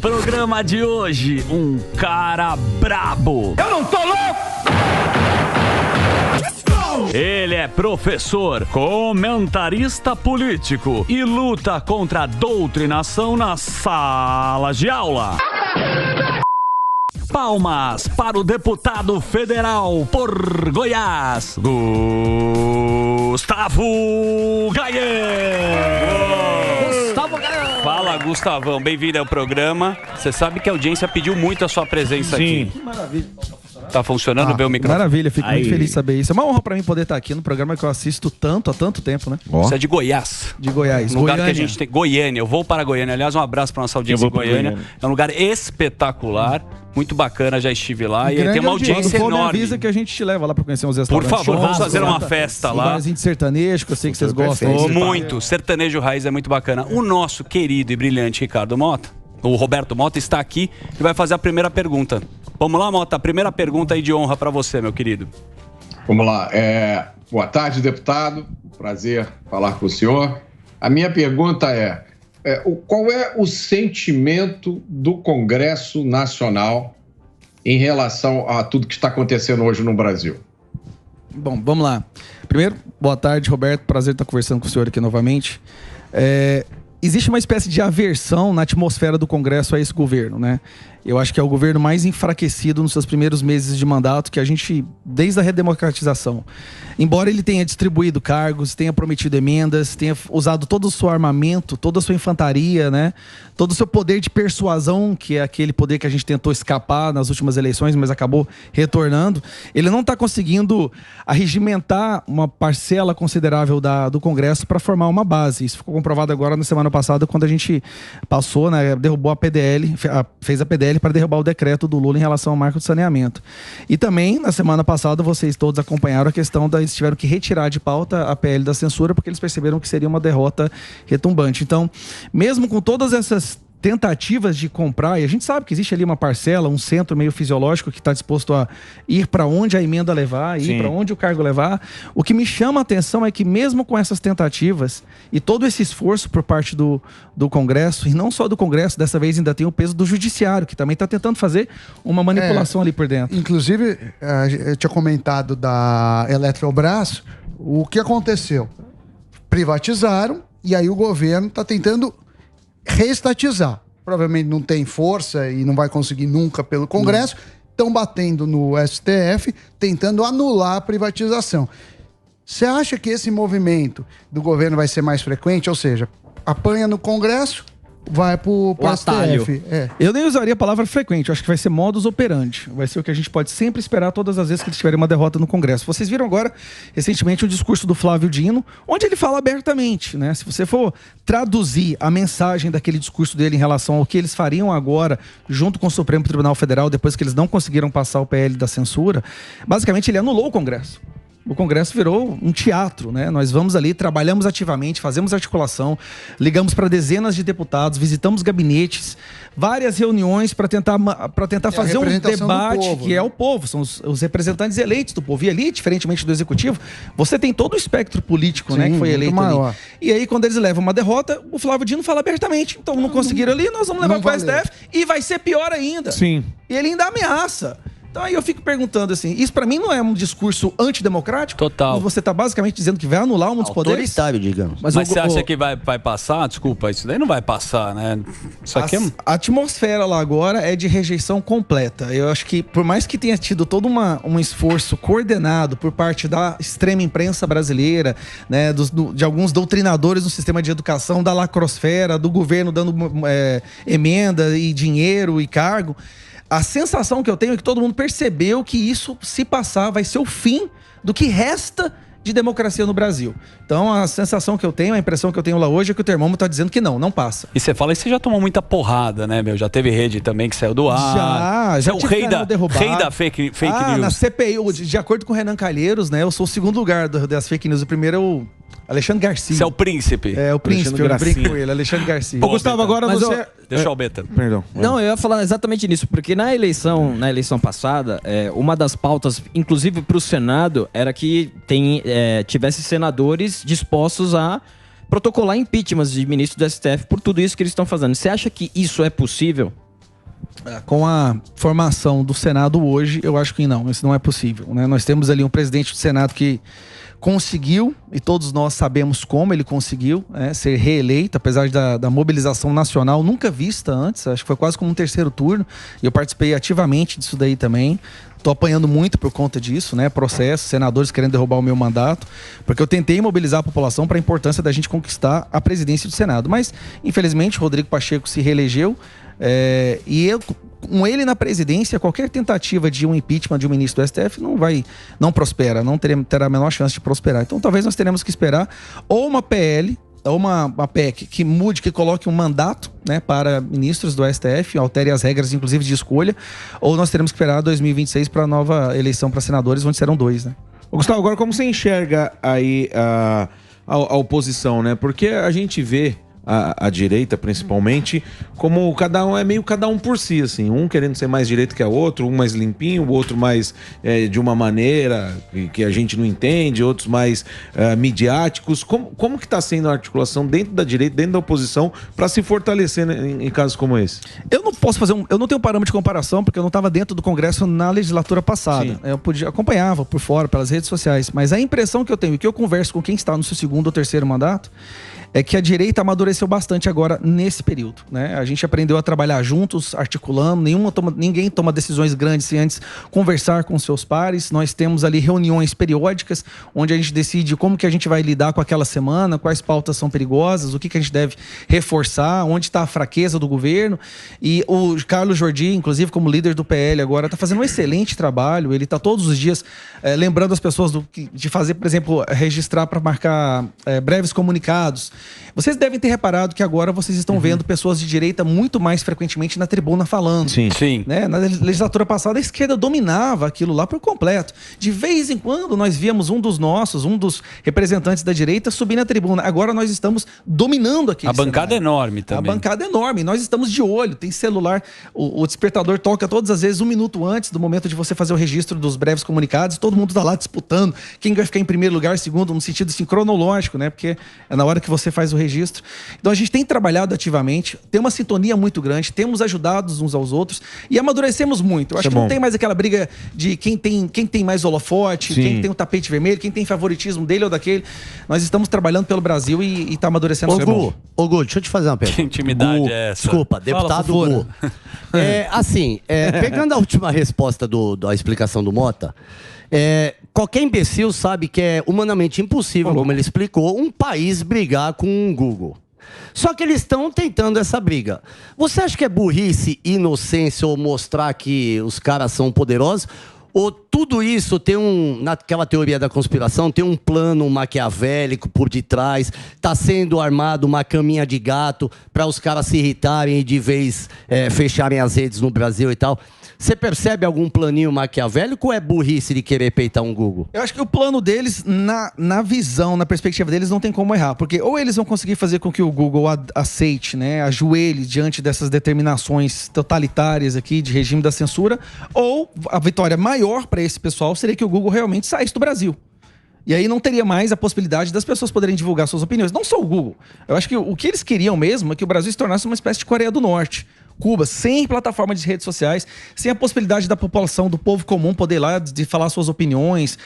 Programa de hoje, um cara brabo. Eu não tô louco! Ele é professor, comentarista político e luta contra a doutrinação nas salas de aula. Palmas para o deputado federal por Goiás, Gustavo Gayer. Gustavo Gayer. Fala, Gustavão, bem-vindo ao programa. Você sabe que a audiência pediu muito a sua presença aqui. Que maravilha. Tá funcionando bem o microfone? Maravilha, fico muito feliz de saber isso. É uma honra pra mim poder estar aqui no programa que eu assisto tanto, há tanto tempo, né? Você é de Goiás. De Goiás. Um lugar que a gente tem. Goiânia, eu vou para Goiânia. Aliás, um abraço para nossa audiência em Goiânia. É um lugar espetacular, muito bacana, já estive lá. E tem uma audiência enorme. Me avisa que a gente te leva lá pra conhecer uns restaurantes. Por favor, vamos fazer uma festa lá. Um barzinho de sertanejo, que eu sei que vocês gostam. Muito. Sertanejo Raiz é muito bacana. O nosso querido e brilhante Ricardo Mota, o Roberto Mota, está aqui e vai fazer a primeira pergunta. Vamos lá, Mota, a primeira pergunta aí de honra para você, meu querido. Vamos lá. Boa tarde, deputado. Prazer falar com o senhor. A minha pergunta qual é o sentimento do Congresso Nacional em relação a tudo que está acontecendo hoje no Brasil? Bom, vamos lá. Primeiro, boa tarde, Roberto. Prazer estar conversando com o senhor aqui novamente. Existe uma espécie de aversão na atmosfera do Congresso a esse governo, né? Eu acho que é o governo mais enfraquecido nos seus primeiros meses de mandato que a gente, desde a redemocratização. Embora ele tenha distribuído cargos, tenha prometido emendas, tenha usado todo o seu armamento, toda a sua infantaria, né? Todo o seu poder de persuasão, que é aquele poder que a gente tentou escapar nas últimas eleições, mas acabou retornando, ele não está conseguindo arregimentar uma parcela considerável do Congresso para formar uma base. Isso ficou comprovado agora na semana passada, quando a gente passou, né? Derrubou a PDL, fez a PDL para derrubar o decreto do Lula em relação ao marco de saneamento. E também, na semana passada, vocês todos acompanharam a questão eles tiveram que retirar de pauta a PL da censura, porque eles perceberam que seria uma derrota retumbante. Então, mesmo com todas essas tentativas de comprar, e a gente sabe que existe ali uma parcela, um centro meio fisiológico que está disposto a ir para onde a emenda levar, ir para onde o cargo levar. O que me chama a atenção é que mesmo com essas tentativas e todo esse esforço por parte do Congresso, e não só do Congresso, dessa vez ainda tem o peso do Judiciário, que também está tentando fazer uma manipulação ali por dentro. Inclusive, eu tinha comentado da Eletrobras, o que aconteceu? Privatizaram e aí o governo está tentando reestatizar. Provavelmente não tem força e não vai conseguir nunca pelo Congresso. Estão batendo no STF, tentando anular a privatização. Você acha que esse movimento do governo vai ser mais frequente? Ou seja, apanha no Congresso, vai pro STF. Eu nem usaria a palavra frequente, eu acho que vai ser modus operandi. Vai ser o que a gente pode sempre esperar todas as vezes que eles tiverem uma derrota no Congresso. Vocês viram agora, recentemente, o discurso do Flávio Dino, onde ele fala abertamente, né? Se você for traduzir a mensagem daquele discurso dele em relação ao que eles fariam agora, junto com o Supremo Tribunal Federal, depois que eles não conseguiram passar o PL da censura, basicamente ele anulou o Congresso. O Congresso virou um teatro, né? Nós vamos ali, trabalhamos ativamente, fazemos articulação, ligamos para dezenas de deputados, visitamos gabinetes, várias reuniões para tentar fazer um debate povo, que é o povo, são os representantes eleitos do povo. E ali, diferentemente do Executivo, você tem todo o espectro político, né, que foi eleito ali. E aí, quando eles levam uma derrota, o Flávio Dino fala abertamente, então não conseguiram ali, nós vamos levar para o STF e vai ser pior ainda. Sim. E ele ainda ameaça. Então aí eu fico perguntando assim, isso pra mim não é um discurso antidemocrático? Total. Você tá basicamente dizendo que vai anular um dos poderes? Autoritário, digamos. Mas você acha que vai passar? Desculpa, isso daí não vai passar, né? Isso aqui A atmosfera lá agora é de rejeição completa. Eu acho que, por mais que tenha tido todo um esforço coordenado por parte da extrema imprensa brasileira, né, de alguns doutrinadores no sistema de educação, da lacrosfera, do governo dando emenda e dinheiro e cargo, a sensação que eu tenho é que todo mundo percebeu que isso, se passar, vai ser o fim do que resta de democracia no Brasil. Então, a sensação que eu tenho, a impressão que eu tenho lá hoje é que o termômetro está dizendo que não passa. E você fala que você já tomou muita porrada, né, meu? Já teve rede também que saiu do ar. Já é o rei da fake news. Na CPI, de acordo com o Renan Calheiros, né, eu sou o segundo lugar das fake news. O primeiro é o Alexandre Garcia. Você é o príncipe. É, o príncipe, eu brinco com ele, Alexandre Garcia. Ô, Gustavo, agora você... Deixa o Beta. Perdão. Não, eu ia falar exatamente nisso, porque na eleição passada, uma das pautas, inclusive para o Senado, era que tivesse senadores dispostos a protocolar impeachments de ministros do STF por tudo isso que eles estão fazendo. Você acha que isso é possível? Com a formação do Senado hoje, eu acho que não, isso não é possível, né? Nós temos ali um presidente do Senado que conseguiu, e todos nós sabemos como ele conseguiu, ser reeleito, apesar da mobilização nacional nunca vista antes, acho que foi quase como um terceiro turno, e eu participei ativamente disso daí também. Estou apanhando muito por conta disso, né? Processos, senadores querendo derrubar o meu mandato, porque eu tentei mobilizar a população para a importância da gente conquistar a presidência do Senado. Mas, infelizmente, Rodrigo Pacheco se reelegeu, e com ele na presidência, qualquer tentativa de um impeachment de um ministro do STF não prospera, não terá a menor chance de prosperar. Então, talvez nós teremos que esperar ou uma PL, ou uma PEC que mude, que coloque um mandato, né, para ministros do STF, altere as regras, inclusive, de escolha, ou nós teremos que esperar 2026 para a nova eleição para senadores, onde serão 2, né? Ô, Gustavo, agora como você enxerga aí a oposição, né? Porque a gente vê a direita, principalmente, como cada um por si, assim. Um querendo ser mais direito que a outro, um mais limpinho, o outro mais de uma maneira que a gente não entende, outros mais midiáticos. Como que está sendo a articulação dentro da direita, dentro da oposição, para se fortalecer, né, em casos como esse? Eu não posso eu não tenho parâmetro de comparação, porque eu não estava dentro do Congresso na legislatura passada. Sim. Eu acompanhava por fora, pelas redes sociais, mas a impressão que eu tenho, e que eu converso com quem está no seu segundo ou terceiro mandato, é que a direita amadureceu bastante agora nesse período, né? A gente aprendeu a trabalhar juntos, articulando, ninguém toma decisões grandes sem antes conversar com seus pares. Nós temos ali reuniões periódicas, onde a gente decide como que a gente vai lidar com aquela semana, quais pautas são perigosas, o que a gente deve reforçar, onde está a fraqueza do governo. E o Carlos Jordi, inclusive como líder do PL agora, está fazendo um excelente trabalho. Ele está todos os dias lembrando as pessoas de fazer, por exemplo, registrar para marcar breves comunicados. Vocês devem ter reparado que agora vocês estão vendo pessoas de direita muito mais frequentemente na tribuna falando. Sim, sim. Né? Na legislatura passada, a esquerda dominava aquilo lá por completo. De vez em quando, nós víamos um dos representantes da direita subir na tribuna. Agora nós estamos dominando aquele cenário. A bancada é enorme também. A bancada é enorme. Nós estamos de olho. Tem celular. O despertador toca todas as vezes 1 minuto antes do momento de você fazer o registro dos breves comunicados. Todo mundo está lá disputando quem vai ficar em primeiro lugar, segundo, no sentido assim, cronológico, né? Porque é na hora que você faz o registro. Então a gente tem trabalhado ativamente, tem uma sintonia muito grande, temos ajudado uns aos outros e amadurecemos muito. Eu acho que não tem mais aquela briga de quem tem mais holofote, quem tem o tapete vermelho, quem tem favoritismo dele ou daquele. Nós estamos trabalhando pelo Brasil e está amadurecendo. Ô, Gu, deixa eu te fazer uma pergunta. Que intimidade é essa? Desculpa, deputado Gu. Pegando a última resposta da explicação do Mota, qualquer imbecil sabe que é humanamente impossível, como ele explicou, um país brigar com o Google. Só que eles estão tentando essa briga. Você acha que é burrice, inocência ou mostrar que os caras são poderosos? Ou tudo isso tem naquela teoria da conspiração, tem um plano maquiavélico por detrás, está sendo armado uma caminha de gato para os caras se irritarem e de vez fecharem as redes no Brasil e tal? Você percebe algum planinho maquiavélico ou é burrice de querer peitar um Google? Eu acho que o plano deles, na visão, na perspectiva deles, não tem como errar. Porque ou eles vão conseguir fazer com que o Google aceite, né, ajoelhe diante dessas determinações totalitárias aqui de regime da censura, ou a vitória maior para esse pessoal seria que o Google realmente saísse do Brasil. E aí não teria mais a possibilidade das pessoas poderem divulgar suas opiniões. Não só o Google. Eu acho que o que eles queriam mesmo é que o Brasil se tornasse uma espécie de Coreia do Norte. Cuba, sem plataforma de redes sociais, sem a possibilidade da população, do povo comum poder ir lá de falar suas opiniões,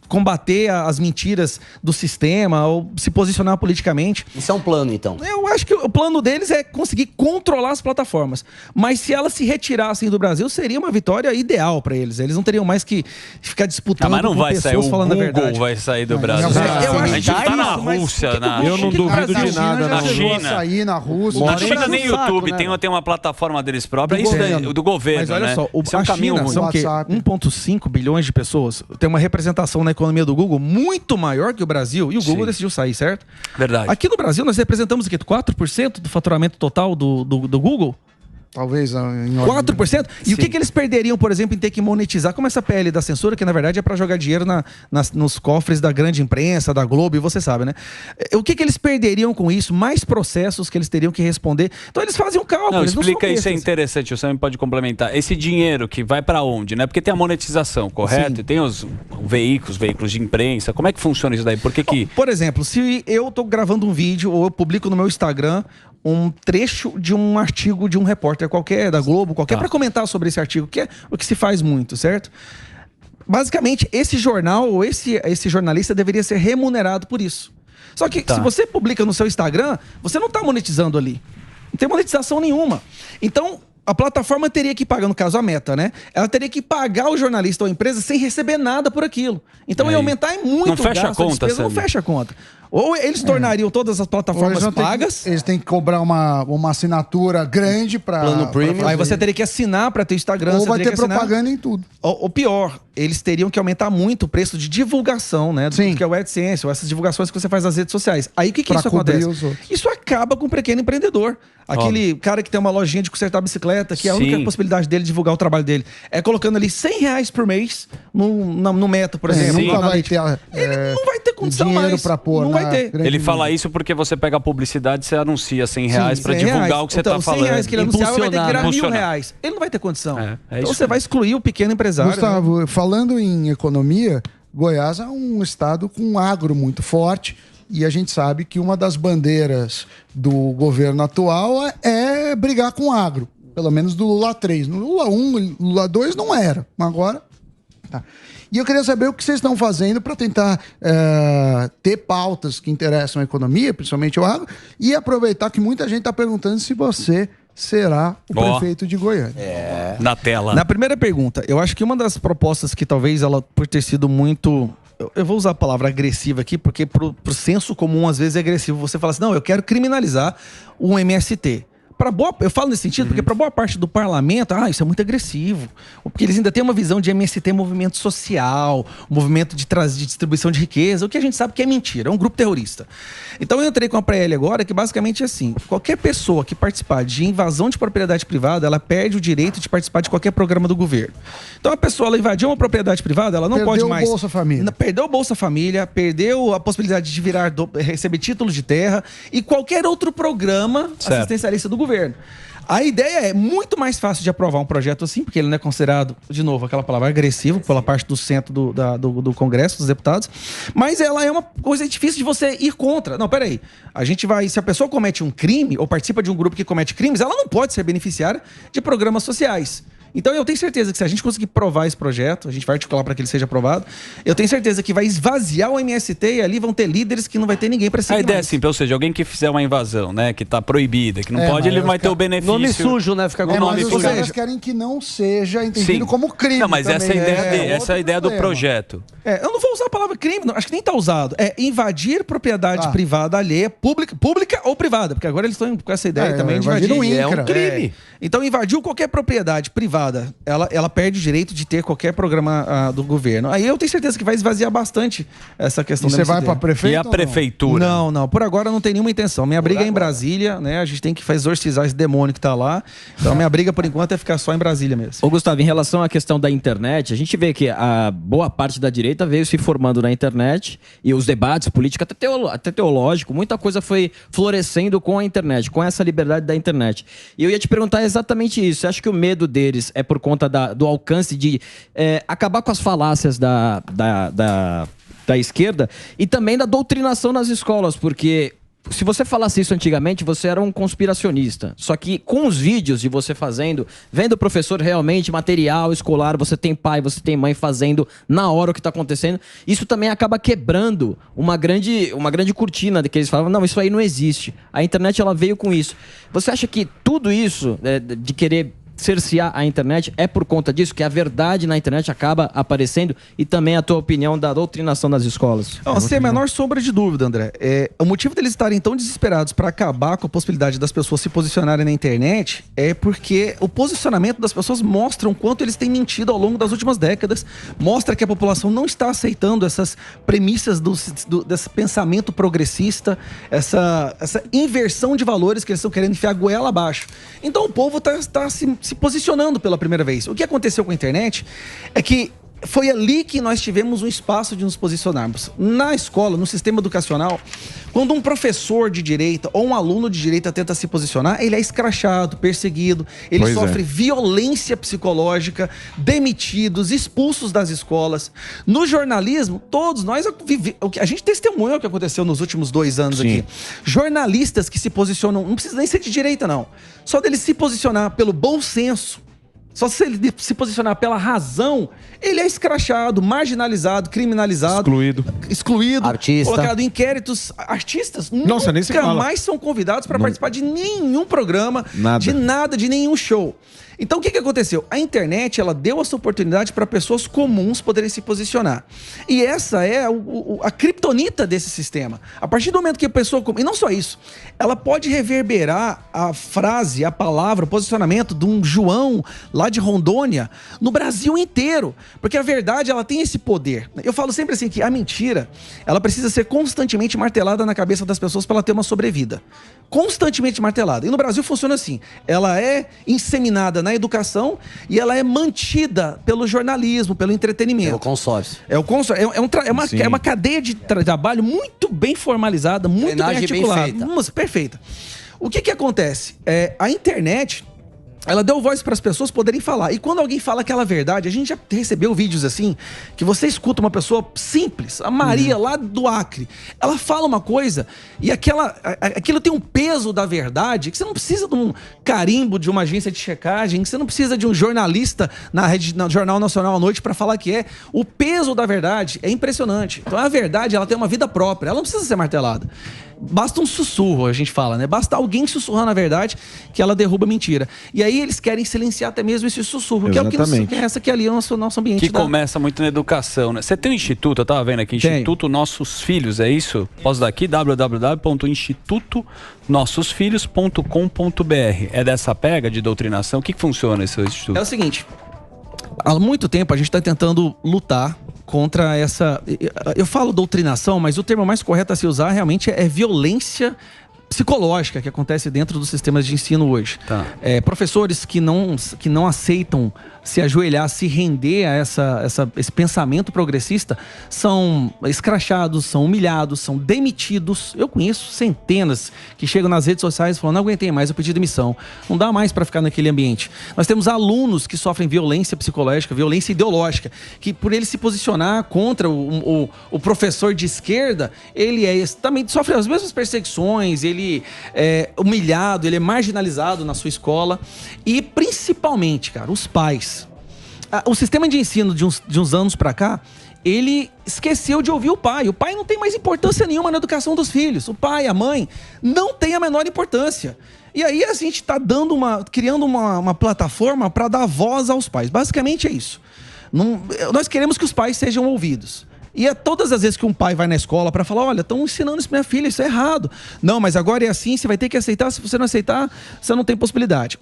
combater as mentiras do sistema ou se posicionar politicamente. Isso é um plano, então? Eu acho que o plano deles é conseguir controlar as plataformas. Mas se elas se retirassem do Brasil, seria uma vitória ideal para eles. Eles não teriam mais que ficar disputando mas não com vai pessoas sair, o falando Google a verdade. vai sair do Brasil. A gente tá na Rússia. Eu não duvido de nada. Na China. Sair na Rússia. Na China nem YouTube, tem uma plataforma deles própria, do governo, mas olha, né? só, isso é um caminho China ruim. são 1,5 bilhões de pessoas, tem uma representação na economia do Google muito maior que o Brasil, e o Google decidiu sair, certo? Verdade. Aqui no Brasil nós representamos aqui 4% do faturamento total do Google. Talvez em 4%? E o que eles perderiam, por exemplo, em ter que monetizar? Como essa PL da censura, que na verdade é para jogar dinheiro nos cofres da grande imprensa, da Globo, e você sabe, né? O que eles perderiam com isso? Mais processos que eles teriam que responder. Então eles fazem um cálculo. Não, explica isso, é interessante, o Sam pode complementar. Esse dinheiro que vai para onde, né? Porque tem a monetização, correto? Sim. E tem os veículos de imprensa. Como é que funciona isso daí? Por exemplo, se eu tô gravando um vídeo ou eu publico no meu Instagram um trecho de um artigo de um repórter qualquer, da Globo, qualquer, para comentar sobre esse artigo, que é o que se faz muito, certo? Basicamente, esse jornal ou esse jornalista deveria ser remunerado por isso. Só que se você publica no seu Instagram, você não está monetizando ali. Não tem monetização nenhuma. Então, a plataforma teria que pagar, no caso a Meta, né? Ela teria que pagar o jornalista ou a empresa sem receber nada por aquilo. Então ia aumentar muito não fecha a conta, despesa, não fecha a conta. Ou eles tornariam todas as plataformas pagas. Eles têm que cobrar uma assinatura grande para Plano premium. Aí você teria que assinar para ter Instagram. Ou você vai teria ter que assinar. propaganda em tudo. O pior, eles teriam que aumentar muito o preço de divulgação, né? Sim. Que é o AdSense, ou essas divulgações que você faz nas redes sociais. Aí o que Pra isso cobrir acontece? os outros. Isso acaba com o pequeno empreendedor. Aquele cara que tem uma lojinha de consertar bicicleta, que a única possibilidade dele divulgar o trabalho dele é colocando ali R$100 por mês no Meta, por exemplo. Nunca vai ter, ele não vai ter condição dinheiro mais. Pra pôr não vai ter. Ele fala isso porque você pega a publicidade e você anuncia R$100 para divulgar o que você então, tá falando. R$100 que ele anunciava vai ter que virar Impulsionar. R$1.000. Ele não vai ter condição. Então você vai excluir o pequeno empresário. Gustavo, falando em economia, Goiás é um estado com um agro muito forte e a gente sabe que uma das bandeiras do governo atual é brigar com o agro, pelo menos do Lula 3. No Lula 1, Lula 2 não era, mas agora... Tá. E eu queria saber o que vocês estão fazendo para tentar ter pautas que interessam a economia, principalmente o agro, e aproveitar que muita gente está perguntando se você será o prefeito de Goiânia. Na tela. Na primeira pergunta, eu acho que uma das propostas que talvez ela, por ter sido muito... Eu vou usar a palavra agressiva aqui, porque pro senso comum, às vezes, é agressivo. Você fala assim, não, eu quero criminalizar o MST. Eu falo nesse sentido porque para boa parte do parlamento, isso é muito agressivo. Porque eles ainda têm uma visão de MST movimento social, movimento de distribuição de riqueza, o que a gente sabe que é mentira, é um grupo terrorista. Então eu entrei com a PL agora, que basicamente é assim, qualquer pessoa que participar de invasão de propriedade privada, ela perde o direito de participar de qualquer programa do governo. Então a pessoa, ela invadiu uma propriedade privada, ela não pode mais... Perdeu o Bolsa Família. Perdeu o Bolsa Família, perdeu a possibilidade de receber título de terra e qualquer outro programa assistencialista do governo. A ideia é muito mais fácil de aprovar um projeto assim, porque ele não é considerado, de novo, aquela palavra agressivo pela parte do centro do Congresso, dos deputados, mas ela é uma coisa difícil de você ir contra. Não, peraí, se a pessoa comete um crime ou participa de um grupo que comete crimes, ela não pode ser beneficiária de programas sociais. Então eu tenho certeza que se a gente conseguir provar esse projeto, a gente vai articular para que ele seja aprovado, eu tenho certeza que vai esvaziar o MST e ali vão ter líderes que não vai ter ninguém para seguir. A ideia é simples, ou seja, alguém que fizer uma invasão, né, que tá proibida, que não pode, ele vai ter o benefício. Nome sujo, né? Fica com o nome sujo. Os caras querem que não seja entendido como crime. Não, mas essa é a ideia essa é a ideia do problema. projeto. Eu não vou usar a palavra crime, acho que nem tá usado. É invadir propriedade privada alheia, pública ou privada, porque agora eles estão com essa ideia também de invadir. É um crime. Então invadiu qualquer propriedade privada, ela perde o direito de ter qualquer programa do governo. Aí eu tenho certeza que vai esvaziar bastante essa questão. Você vai para prefeito? E a prefeitura? Não. Por agora não tem nenhuma intenção. Minha briga é em Brasília, né? A gente tem que exorcizar esse demônio que tá lá. Então minha briga por enquanto é ficar só em Brasília mesmo. Ô Gustavo, em relação à questão da internet, a gente vê que a boa parte da direita veio se formando na internet e os debates políticos, até teológico, muita coisa foi florescendo com a internet, com essa liberdade da internet. E eu ia te perguntar exatamente isso. Você acha que o medo deles é por conta do alcance de acabar com as falácias da esquerda e também da doutrinação nas escolas? Porque se você falasse isso antigamente, você era um conspiracionista. Só que com os vídeos de você vendo o professor realmente, material escolar, você tem pai, você tem mãe fazendo na hora o que está acontecendo, isso também acaba quebrando uma grande cortina de que eles falavam, não, isso aí não existe. A internet, ela veio com isso. Você acha que tudo isso, de querer cercear a internet, é por conta disso que a verdade na internet acaba aparecendo e também a tua opinião da doutrinação das escolas? Não, sem a menor sombra de dúvida, André. O motivo deles estarem tão desesperados para acabar com a possibilidade das pessoas se posicionarem na internet é porque o posicionamento das pessoas mostra o quanto eles têm mentido ao longo das últimas décadas, mostra que a população não está aceitando essas premissas desse pensamento progressista, essa inversão de valores que eles estão querendo enfiar a goela abaixo. Então o povo está se posicionando pela primeira vez. O que aconteceu com a internet é que foi ali que nós tivemos um espaço de nos posicionarmos. Na escola, no sistema educacional, quando um professor de direita ou um aluno de direita tenta se posicionar, ele é escrachado, perseguido, ele sofre violência psicológica, demitidos, expulsos das escolas. No jornalismo, todos nós a gente testemunhou o que aconteceu nos últimos 2 anos aqui. Jornalistas que se posicionam, não precisa nem ser de direita, não. Só dele se posicionar pelo bom senso, só se ele se posicionar pela razão, ele é escrachado, marginalizado, criminalizado. Excluído. Artista. Colocado em inquéritos. Artistas Nossa, nem se fala. nunca mais são convidados para participar de nenhum programa, de nenhum show. Então, o que aconteceu? A internet, ela deu essa oportunidade para pessoas comuns poderem se posicionar. E essa é a criptonita desse sistema. A partir do momento que a pessoa... E não só isso. Ela pode reverberar a frase, a palavra, o posicionamento de um João lá de Rondônia no Brasil inteiro. Porque a verdade, ela tem esse poder. Eu falo sempre assim que a mentira, ela precisa ser constantemente martelada na cabeça das pessoas para ela ter uma sobrevida. Constantemente martelada. E no Brasil funciona assim. Ela é inseminada na educação e ela é mantida pelo jornalismo, pelo entretenimento. É o consórcio. É o consórcio. É uma cadeia de trabalho muito bem formalizada, muito bem articulada. Bem feita. Perfeita. O que acontece? A internet... ela deu voz para as pessoas poderem falar. E quando alguém fala aquela verdade, a gente já recebeu vídeos assim, que você escuta uma pessoa simples, a Maria lá do Acre, ela fala uma coisa e aquilo tem um peso da verdade, que você não precisa de um carimbo de uma agência de checagem, que você não precisa de um jornalista no Jornal Nacional à noite para falar que é. O peso da verdade é impressionante. Então a verdade, ela tem uma vida própria, ela não precisa ser martelada. Basta um sussurro, a gente fala, né? Basta alguém sussurrar na verdade que ela derruba a mentira. E aí eles querem silenciar até mesmo esse sussurro, que é o que essa que ali é o nosso ambiente. Que começa muito na educação, né? Você tem um instituto, eu tava vendo aqui, Instituto Nossos Filhos, é isso? Posso dar aqui, www.institutonossosfilhos.com.br. É dessa pega de doutrinação? O que funciona esse instituto? É o seguinte, há muito tempo a gente está tentando lutar contra essa... Eu falo doutrinação, mas o termo mais correto a se usar realmente é violência psicológica que acontece dentro dos sistemas de ensino hoje. Professores que não aceitam se ajoelhar, se render a esse pensamento progressista, são escrachados, são humilhados, são demitidos. Eu conheço centenas que chegam nas redes sociais e falam: não aguentei mais, eu pedi demissão. Não dá mais para ficar naquele ambiente. Nós temos alunos que sofrem violência psicológica, violência ideológica, que por ele se posicionar contra o professor de esquerda, ele também sofre as mesmas perseguições, ele é humilhado, ele é marginalizado na sua escola. E principalmente, cara, os pais. O sistema de ensino de uns anos pra cá, ele esqueceu de ouvir o pai. O pai não tem mais importância nenhuma na educação dos filhos. O pai, a mãe, não tem a menor importância. E aí a gente está criando uma plataforma para dar voz aos pais. Basicamente é isso. Nós queremos que os pais sejam ouvidos. E é todas as vezes que um pai vai na escola para falar: olha, estão ensinando isso pra minha filha, isso é errado. Não, mas agora é assim, você vai ter que aceitar. Se você não aceitar, você não tem possibilidade.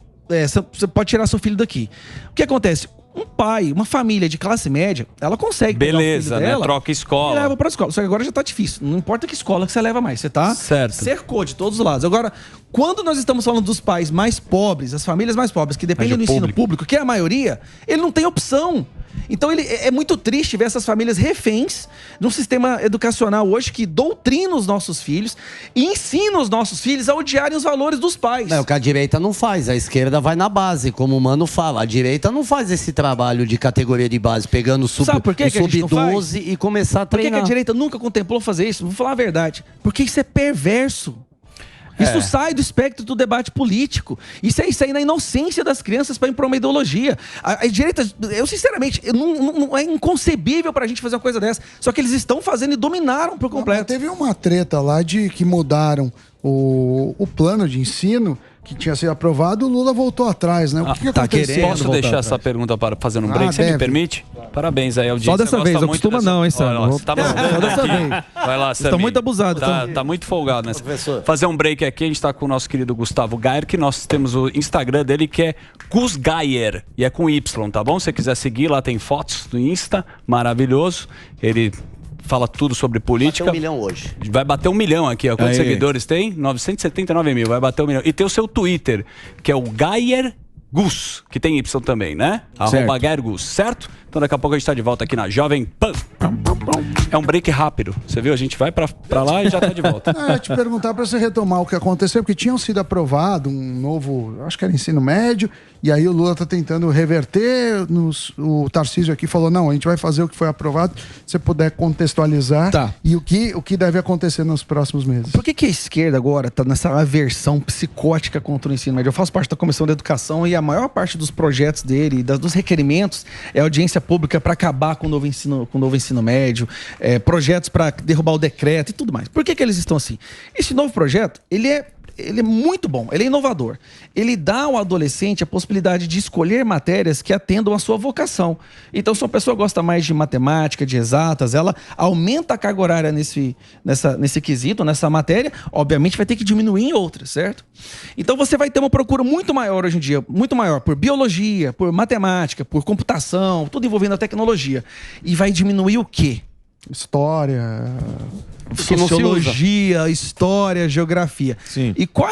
Você pode tirar seu filho daqui. O que acontece? Um pai, uma família de classe média, ela consegue pegar o filho dela, troca escola. E leva pra escola. Só que agora já tá difícil. Não importa que escola que você leva mais. Você tá cercou de todos os lados. Agora, quando nós estamos falando dos pais mais pobres, as famílias mais pobres, que dependem do ensino público, que é a maioria, ele não tem opção. Então é muito triste ver essas famílias reféns de um sistema educacional hoje que doutrina os nossos filhos e ensina os nossos filhos a odiarem os valores dos pais. É o que a direita não faz, a esquerda vai na base, como o Mano fala. A direita não faz esse trabalho de categoria de base, pegando o sub-12 e começar a treinar. Por que a direita nunca contemplou fazer isso? Vou falar a verdade. Porque isso é perverso. Isso sai do espectro do debate político. Isso aí na inocência das crianças para impor uma ideologia. A direita, eu sinceramente, não é inconcebível para a gente fazer uma coisa dessa. Só que eles estão fazendo e dominaram por completo. Teve uma treta lá de que mudaram o plano de ensino que tinha sido aprovado, o Lula voltou atrás, né? O que aconteceu? Posso deixar essa pergunta para fazer um break? Você me permite? Parabéns aí, audiência. Só dessa vez, não costuma não, hein, Sandro? Você tá mandando aqui. Vai lá, Samir. Tá muito abusado. Tá muito folgado nessa. Fazer um break aqui, a gente tá com o nosso querido Gustavo Gayer, que nós temos o Instagram dele, que é Gus Gayer, e é com Y, tá bom? Se você quiser seguir, lá tem fotos no Insta, maravilhoso. Ele fala tudo sobre política. Vai bater 1 milhão hoje. Vai bater 1 milhão aqui, ó. Quantos seguidores tem? 979 mil, vai bater 1 milhão. E tem o seu Twitter, que é o Gayer Gus, que tem Y também, né? @ Gair Gus, certo? Então daqui a pouco a gente tá de volta aqui na Jovem Pan. É um break rápido. Você viu? A gente vai pra lá e já tá de volta. Eu ia te perguntar para você retomar o que aconteceu, porque tinham sido aprovado um novo, acho que era ensino médio, e aí o Lula tá tentando reverter. O Tarcísio aqui falou, não, a gente vai fazer o que foi aprovado. Se você puder contextualizar e o que deve acontecer nos próximos meses. Por que a esquerda agora tá nessa aversão psicótica contra o ensino médio? Eu faço parte da Comissão de Educação e a maior parte dos projetos dele, dos requerimentos, é audiência pública para acabar com o novo ensino médio, projetos para derrubar o decreto e tudo mais. Por que eles estão assim? Esse novo projeto, ele é muito bom, ele é inovador. Ele dá ao adolescente a possibilidade de escolher matérias que atendam à sua vocação. Então, se uma pessoa gosta mais de matemática, de exatas, ela aumenta a carga horária nesse quesito, nessa matéria, obviamente vai ter que diminuir em outras, certo? Então, você vai ter uma procura muito maior hoje em dia, muito maior por biologia, por matemática, por computação, tudo envolvendo a tecnologia. E vai diminuir o quê? História, sociologia, história, geografia. Sim. E qual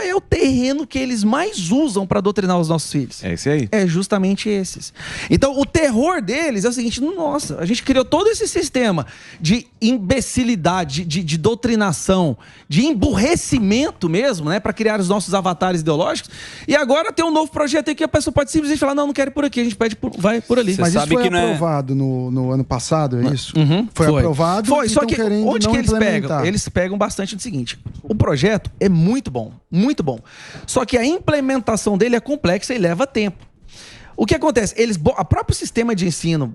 é o terreno que eles mais usam para doutrinar os nossos filhos? É esse aí. É justamente esses. Então, o terror deles é o seguinte, nossa, a gente criou todo esse sistema de imbecilidade, de doutrinação, de emburrecimento mesmo, né, para criar os nossos avatares ideológicos. E agora tem um novo projeto aí que a pessoa pode simplesmente falar, não quero ir por aqui, a gente vai por ali. Mas isso foi aprovado no ano passado, é isso? Foi aprovado. Foi, só que onde que eles implementar. pegam? Eles pegam bastante do seguinte, o projeto é muito bom, muito bom. Só que a implementação dele é complexa e leva tempo. O que acontece? O próprio sistema de ensino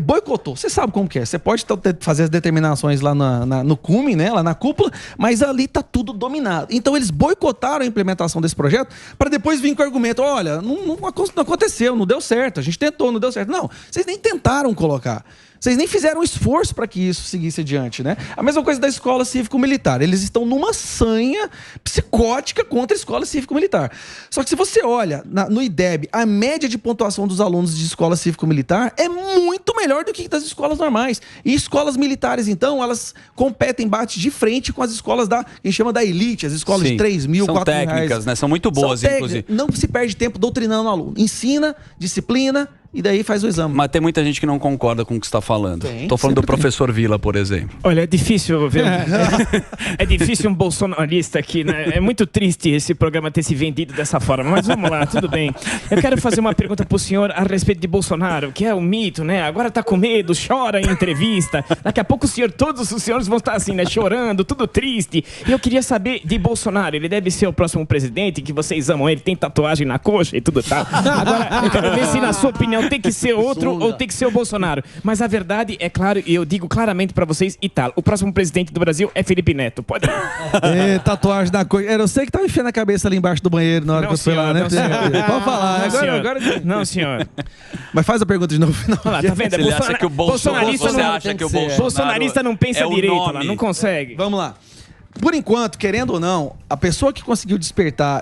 boicotou. Você sabe como que é. Você pode fazer as determinações lá no cume, né? Lá na cúpula, mas ali tá tudo dominado. Então eles boicotaram a implementação desse projeto para depois vir com o argumento, olha, não aconteceu, não deu certo, a gente tentou, não deu certo. Não, vocês nem tentaram colocar. Vocês nem fizeram um esforço para que isso seguisse adiante, né? A mesma coisa da escola cívico-militar. Eles estão numa sanha psicótica contra a escola cívico-militar. Só que se você olha no IDEB, a média de pontuação dos alunos de escola cívico-militar é muito melhor do que das escolas normais. E escolas militares, então, elas competem, batem de frente com as escolas que a gente chama da elite, as escolas de 3 mil, 4 mil reais. São técnicas, né? São muito boas, inclusive. Não se perde tempo doutrinando o aluno. Ensina, disciplina, e daí faz o exame. Mas tem muita gente que não concorda com o que você está falando. Estou falando do professor Vila, por exemplo. Olha, é difícil ver. É difícil um bolsonarista aqui, né? É muito triste esse programa ter se vendido dessa forma. Mas vamos lá, tudo bem. Eu quero fazer uma pergunta para o senhor a respeito de Bolsonaro, que é um mito, né? Agora está com medo, chora em entrevista. Daqui a pouco todos os senhores vão estar assim, né? Chorando, tudo triste. E eu queria saber de Bolsonaro. Ele deve ser o próximo presidente, que vocês amam ele, tem tatuagem na coxa e tudo tal. Agora, eu quero ver se, na sua opinião, tem que ser outro ou tem que ser o Bolsonaro. Mas a verdade é claro, e eu digo claramente pra vocês, e tal, o próximo presidente do Brasil é Felipe Neto. Pode ir. Tatuagem na coisa. Era você que tava enfiando a cabeça ali embaixo do banheiro na hora que eu fui lá, né? Pode falar. Não, senhor. Mas faz a pergunta de novo. Não, lá, tá vendo? Ele acha que o bolsonarista não pensa direito lá, não consegue. Vamos lá. Por enquanto, querendo ou não, a pessoa que conseguiu despertar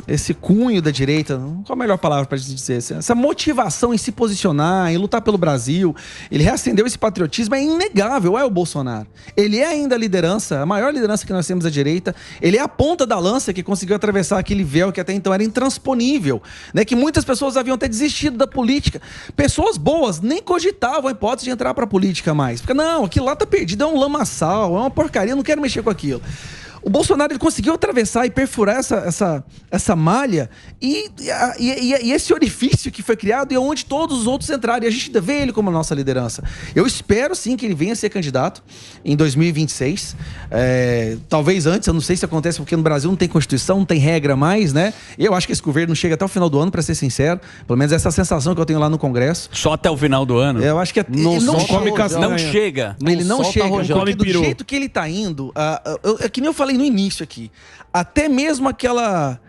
esse cunho da direita, qual a melhor palavra para dizer? Essa motivação em se posicionar, em lutar pelo Brasil, ele reacendeu esse patriotismo, é inegável, é o Bolsonaro. Ele é ainda a liderança, a maior liderança que nós temos à direita, ele é a ponta da lança que conseguiu atravessar aquele véu que até então era intransponível, né? Que muitas pessoas haviam até desistido da política. Pessoas boas nem cogitavam a hipótese de entrar para a política mais, porque não, aquilo lá tá perdido, é um lamaçal, é uma porcaria, eu não quero mexer com aquilo. O Bolsonaro ele conseguiu atravessar e perfurar essa malha e esse orifício que foi criado e onde todos os outros entraram. E a gente vê ele como a nossa liderança. Eu espero sim que ele venha a ser candidato em 2026. Talvez antes, eu não sei se acontece porque no Brasil não tem Constituição, não tem regra mais, né? Eu acho que esse governo não chega até o final do ano, para ser sincero. Pelo menos essa sensação que eu tenho lá no Congresso. Só até o final do ano? Eu acho que não chega. Ele não chega. Porque do jeito que ele tá indo, que nem eu falei no início aqui, até mesmo aquela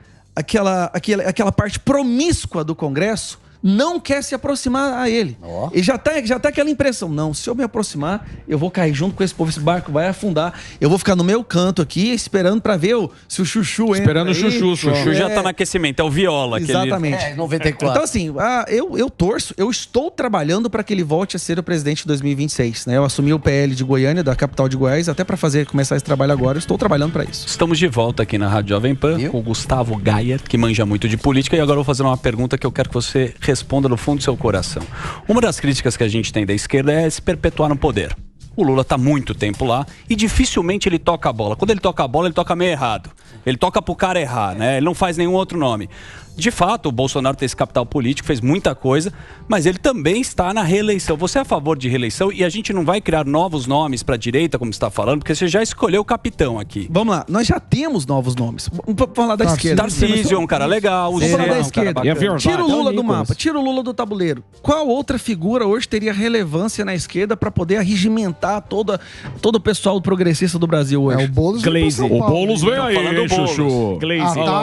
parte promíscua do Congresso não quer se aproximar a ele. E já tá aquela impressão, não, se eu me aproximar, eu vou cair junto com esse povo, esse barco vai afundar, eu vou ficar no meu canto aqui, esperando pra ver se o Chuchu entra. Esperando o Chuchu. O Chuchu já tá no aquecimento, é o Viola. Exatamente. 94. Então assim, eu torço, eu estou trabalhando para que ele volte a ser o presidente de 2026, né? Eu assumi o PL de Goiânia, da capital de Goiás, até para começar esse trabalho agora, eu estou trabalhando para isso. Estamos de volta aqui na Rádio Jovem Pan com o Gustavo Gayer, que manja muito de política, e agora eu vou fazer uma pergunta que eu quero que você responda no fundo do seu coração. Uma das críticas que a gente tem da esquerda é se perpetuar no poder. O Lula está há muito tempo lá e dificilmente ele toca a bola. Quando ele toca a bola, ele toca meio errado. Ele toca pro cara errar, né? Ele não faz nenhum outro nome. De fato, o Bolsonaro tem esse capital político, fez muita coisa, mas ele também está na reeleição. Você é a favor de reeleição e a gente não vai criar novos nomes para a direita, como você está falando, porque você já escolheu o capitão aqui. Vamos lá, nós já temos novos nomes. Vamos falar da esquerda. Tarcísio é um cara legal. Vamos falar da esquerda. É Tira o Lula do mapa, tira o Lula do tabuleiro. Qual outra figura hoje teria relevância na esquerda para poder arregimentar todo o pessoal progressista do Brasil hoje? É o Boulos. O Boulos vem aí, Chuchu.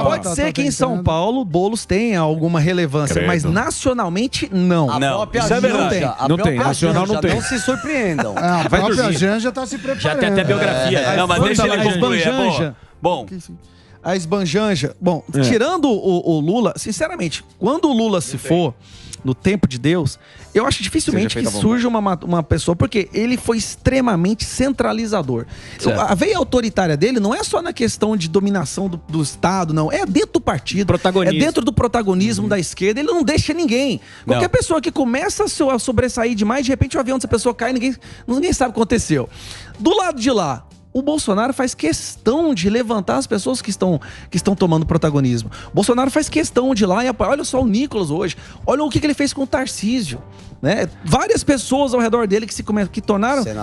Pode ser que em São Paulo Boulos tenha alguma relevância, mas nacionalmente não. Isso é verdade. Não tem, nacional não tem. Não se surpreendam. A própria Janja tá se preparando. Já tem até biografia. Não, mas deixa ele concluir, Bom, a esbanjanja. Bom, tirando o Lula, sinceramente, quando o Lula se for, no tempo de Deus, eu acho dificilmente que surja uma pessoa, porque ele foi extremamente centralizador. A veia autoritária dele não é só na questão de dominação do Estado, não. É dentro do partido. É dentro do protagonismo da esquerda. Ele não deixa ninguém. Qualquer pessoa que começa a sobressair demais, de repente o avião dessa pessoa cai e ninguém sabe o que aconteceu. Do lado de lá, o Bolsonaro faz questão de levantar as pessoas que estão tomando protagonismo. O Bolsonaro faz questão de ir lá e apoiar. Olha só o Nicolas hoje. Olha o que ele fez com o Tarcísio. Né? Várias pessoas ao redor dele que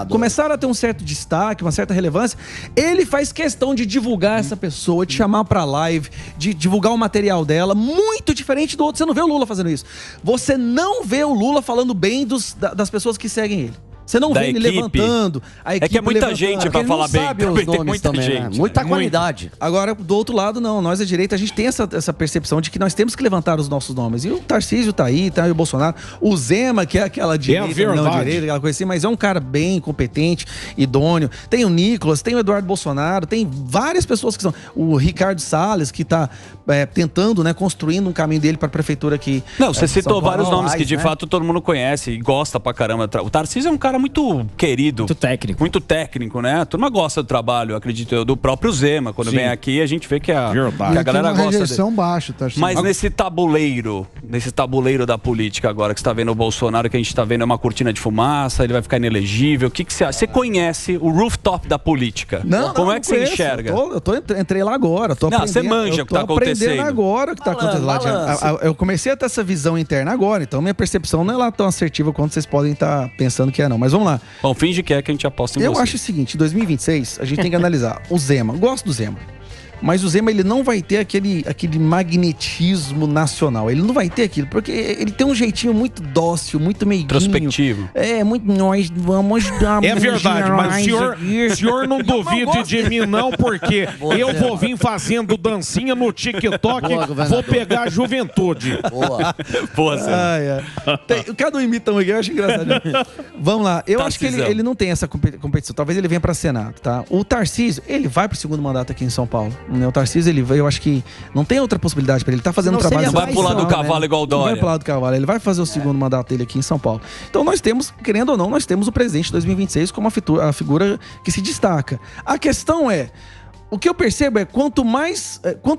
começaram a ter um certo destaque, uma certa relevância. Ele faz questão de divulgar essa pessoa, de chamar pra live, de divulgar o material dela, muito diferente do outro. Você não vê o Lula fazendo isso. Você não vê o Lula falando bem das pessoas que seguem ele. Você não vê ele levantando. A equipe é que é muita gente pra falar bem. Sabe os nomes também, gente. Né? Muita qualidade. Agora, do outro lado, não. Nós, da direita, a gente tem essa percepção de que nós temos que levantar os nossos nomes. E o Tarcísio tá aí o Bolsonaro. O Zema, que é aquela direita, não direita, aquela coisa assim, mas é um cara bem competente, idôneo. Tem o Nicolas, tem o Eduardo Bolsonaro, tem várias pessoas que são. O Ricardo Salles, que tá tentando, né, construindo um caminho dele pra prefeitura aqui. Não, você citou vários nomes que de fato todo mundo conhece e gosta pra caramba. O Tarcísio é um cara muito querido. Muito técnico, né? A turma gosta do trabalho, acredito eu, do próprio Zema. Quando vem aqui, a gente vê que a galera gosta rejeição baixa, tá? Mas nesse tabuleiro da política agora, que você tá vendo o Bolsonaro, que a gente tá vendo é uma cortina de fumaça, ele vai ficar inelegível. O que você acha? Você conhece o rooftop da política? Como é que você enxerga? Entrei lá agora, tô aprendendo. Você manja o que tá acontecendo. Agora o que tá acontecendo lá. Eu comecei a ter essa visão interna agora, então minha percepção não é lá tão assertiva quanto vocês podem estar pensando que é, não. Mas vamos lá. Bom, finge que a gente aposta em você. Eu acho o seguinte, em 2026, a gente tem que analisar o Zema. Gosto do Zema. Mas o Zema, ele não vai ter aquele magnetismo nacional. Ele não vai ter aquilo, porque ele tem um jeitinho muito dócil, muito meiguinho. Introspectivo. Muito nós vamos dar... É verdade, mas o senhor não duvide de mim não, porque eu vou vir fazendo dancinha no TikTok, vou pegar a juventude. Boa, cada um imita um aqui, eu acho engraçado. Vamos lá, eu acho que ele não tem essa competição. Talvez ele venha para Senado, tá? O Tarcísio, ele vai pro segundo mandato aqui em São Paulo. O Tarcísio, ele veio, eu acho que não tem outra possibilidade para ele. Ele tá fazendo um trabalho... Não vai pular do cavalo igual o Dória. Não vai pular do cavalo, ele vai fazer o segundo mandato dele aqui em São Paulo. Então nós temos, querendo ou não, nós temos o presidente de 2026 como a figura que se destaca. A questão é, o que eu percebo é quanto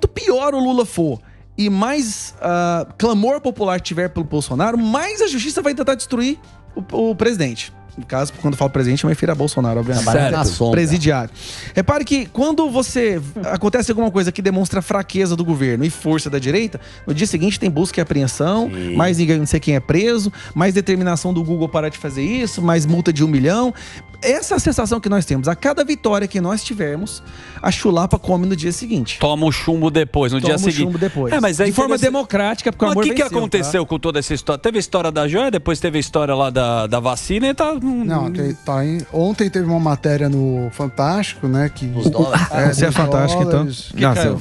pior o Lula for e mais clamor popular tiver pelo Bolsonaro, mais a justiça vai tentar destruir o presidente. No caso, quando eu falo presidente, eu me refiro a Bolsonaro, obviamente. Presidiário. Repare que quando acontece alguma coisa que demonstra fraqueza do governo e força da direita, no dia seguinte tem busca e apreensão, mais ninguém, não sei quem é preso, mais determinação do Google parar de fazer isso, mais multa de 1 milhão. Essa é a sensação que nós temos. A cada vitória que nós tivermos, a chulapa come no dia seguinte. Toma o chumbo depois, no dia seguinte. Toma o chumbo depois. Mas de forma democrática, porque o amor venceu. Mas o que aconteceu com toda essa história? Teve a história da joia, depois teve a história lá da vacina e tá... Ontem teve uma matéria no Fantástico, né? Que os dólares. Você é fantástico, então.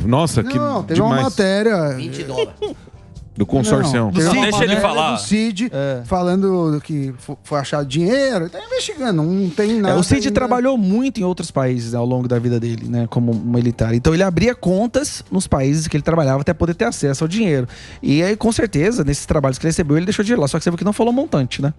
Nossa, que não, teve demais. Uma matéria. 20 dólares. Do consorcião. Deixa ele falar. Do Cid, falando que foi achado dinheiro. Tá investigando, não tem nada. O Cid ainda. trabalhou muito em outros países ao longo da vida dele, né? Como militar. Então ele abria contas nos países que ele trabalhava até poder ter acesso ao dinheiro. E aí, com certeza, nesses trabalhos que ele recebeu, ele deixou dinheiro lá. Só que você viu que não falou montante, né?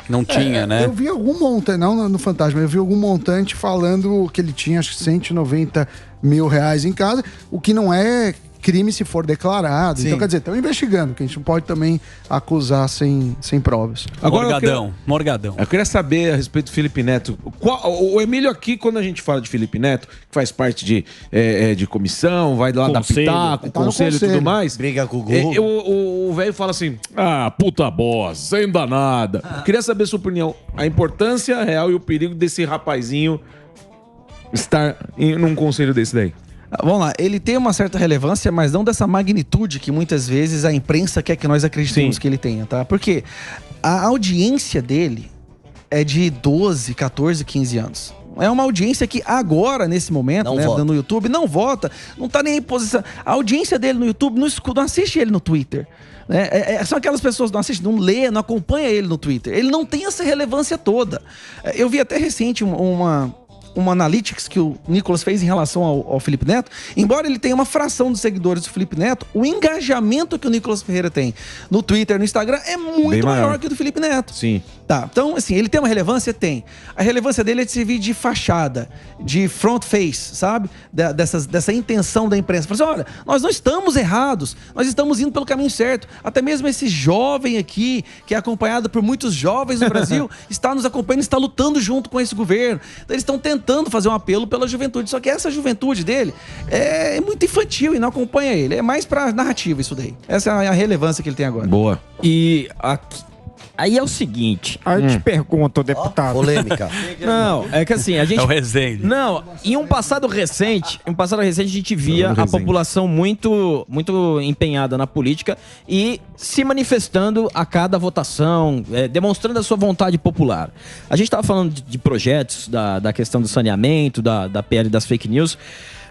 Não tinha, né? Eu vi algum montante, não no Fantasma, eu vi algum montante falando que ele tinha, acho que 190 mil reais em casa, o que não é crime se for declarado. Sim. Então, quer dizer, estão investigando, que a gente não pode também acusar sem provas. Agora, Morgadão. Eu queria saber a respeito do Felipe Neto. O Emílio aqui, quando a gente fala de Felipe Neto, que faz parte de comissão, vai lá dar pitaco, conselho e tudo mais. Briga com o Google. O velho fala assim, puta bosta, sem dar nada. Queria saber a sua opinião. A importância real e o perigo desse rapazinho estar num conselho desse daí. Vamos lá, ele tem uma certa relevância, mas não dessa magnitude que muitas vezes a imprensa quer que nós acreditemos que ele tenha, tá? Porque a audiência dele é de 12, 14, 15 anos. É uma audiência que agora, nesse momento, no YouTube, não vota, não tá nem em posição. A audiência dele no YouTube não assiste ele no Twitter. Né? São aquelas pessoas que não assistem, não lê, não acompanha ele no Twitter. Ele não tem essa relevância toda. Eu vi até recente uma analytics que o Nicolas fez em relação ao Felipe Neto. Embora ele tenha uma fração dos seguidores do Felipe Neto, o engajamento que o Nicolas Ferreira tem no Twitter, no Instagram, é muito maior que o do Felipe Neto. Sim. Tá, então, assim, ele tem uma relevância? Tem. A relevância dele é de servir de fachada, de front face, sabe? Dessa intenção da imprensa. Fala assim, olha, nós não estamos errados, nós estamos indo pelo caminho certo. Até mesmo esse jovem aqui, que é acompanhado por muitos jovens no Brasil, está nos acompanhando, está lutando junto com esse governo. Então, eles estão tentando fazer um apelo pela juventude. Só que essa juventude dele é muito infantil e não acompanha ele. É mais pra narrativa isso daí. Essa é a relevância que ele tem agora. Boa. E aí é o seguinte, eu te pergunto, deputado. Polêmica. Não, é que assim, a gente... É o Rezende. Não, em um passado recente a gente via a população muito empenhada na política e se manifestando a cada votação, demonstrando a sua vontade popular. A gente estava falando de projetos, da questão do saneamento, da PL das fake news.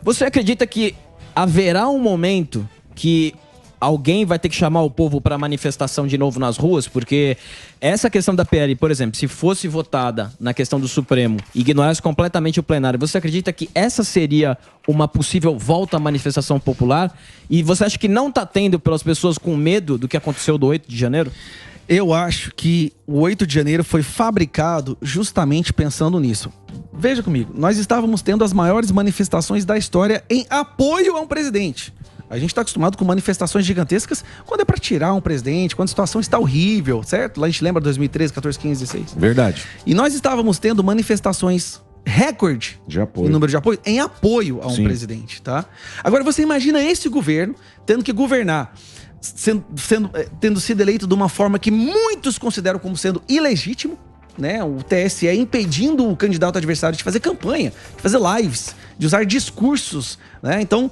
Você acredita que haverá um momento que alguém vai ter que chamar o povo para manifestação de novo nas ruas? Porque essa questão da PL, por exemplo, se fosse votada na questão do Supremo e ignorasse completamente o plenário, você acredita que essa seria uma possível volta à manifestação popular? E você acha que não está tendo pelas pessoas com medo do que aconteceu do 8 de janeiro? Eu acho que o 8 de janeiro foi fabricado justamente pensando nisso. Veja comigo, nós estávamos tendo as maiores manifestações da história em apoio a um presidente. A gente está acostumado com manifestações gigantescas quando é para tirar um presidente, quando a situação está horrível, certo? Lá a gente lembra de 2013, 14, 15, 16. Verdade. E nós estávamos tendo manifestações recorde de apoio. Em número de apoio, em apoio a um presidente, tá? Agora você imagina esse governo tendo que governar, tendo sido eleito de uma forma que muitos consideram como sendo ilegítimo, né? O TSE impedindo o candidato adversário de fazer campanha, de fazer lives, de usar discursos, né? Então,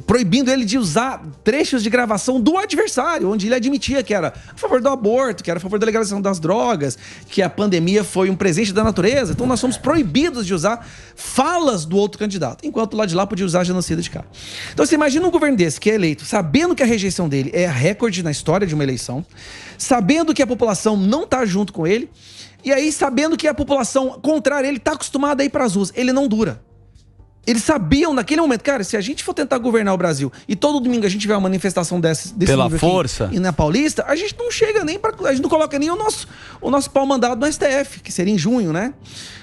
proibindo ele de usar trechos de gravação do adversário, onde ele admitia que era a favor do aborto, que era a favor da legalização das drogas, que a pandemia foi um presente da natureza. Então, nós somos proibidos de usar falas do outro candidato, enquanto lá de lá podia usar genocida de cá. Então, você imagina um governo desse que é eleito, sabendo que a rejeição dele é recorde na história de uma eleição, sabendo que a população não está junto com ele, e aí sabendo que a população contrária ele está acostumada a ir para as ruas. Ele não dura. Eles sabiam naquele momento, cara, se a gente for tentar governar o Brasil e todo domingo a gente tiver uma manifestação desse pela força aqui, e na Paulista, a gente não chega nem para, a gente não coloca nem o nosso pau mandado no STF, que seria em junho, né?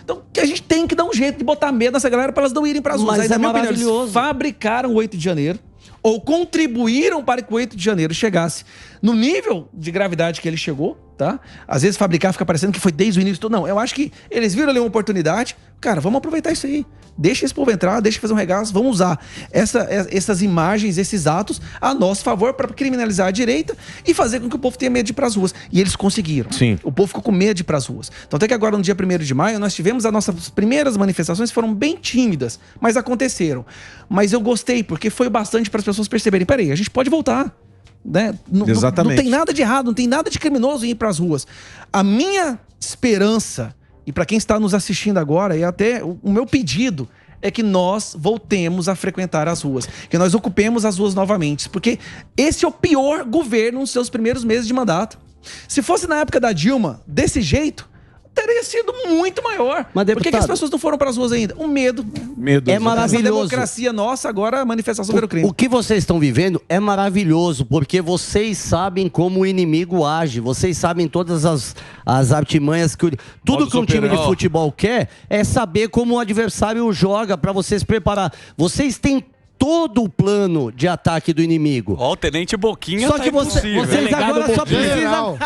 Então, a gente tem que dar um jeito de botar medo nessa galera para elas não irem para as ruas. Mas aí, na minha opinião, eles fabricaram o 8 de janeiro ou contribuíram para que o 8 de janeiro chegasse no nível de gravidade que ele chegou, tá? Às vezes fabricar fica parecendo que foi desde o início. Não, eu acho que eles viram ali uma oportunidade. Cara, vamos aproveitar isso aí. Deixa esse povo entrar, deixa fazer um regaço. Vamos usar essas imagens, esses atos a nosso favor para criminalizar a direita e fazer com que o povo tenha medo de ir para as ruas. E eles conseguiram. Sim. O povo ficou com medo de ir para as ruas. Então até que agora, no dia 1º de maio, nós tivemos as nossas primeiras manifestações, foram bem tímidas, mas aconteceram. Mas eu gostei, porque foi bastante para as pessoas perceberem, peraí, a gente pode voltar. Né? Exatamente. Não tem nada de errado, não tem nada de criminoso em ir para as ruas. A minha esperança, e para quem está nos assistindo agora, e até o meu pedido, é que nós voltemos a frequentar as ruas, que nós ocupemos as ruas novamente, porque esse é o pior governo nos seus primeiros meses de mandato. Se fosse na época da Dilma, desse jeito, teria sido muito maior. Mas, deputado, por que as pessoas não foram para as ruas ainda? O medo. É maravilhoso. A democracia nossa, agora a manifestação pelo crime. O que vocês estão vivendo é maravilhoso, porque vocês sabem como o inimigo age, vocês sabem todas as artimanhas que... Tudo que um time de futebol quer é saber como o adversário joga para vocês preparar. Vocês têm todo o plano de ataque do inimigo. Ó, o Tenente Boquinha só que vocês agora só precisam...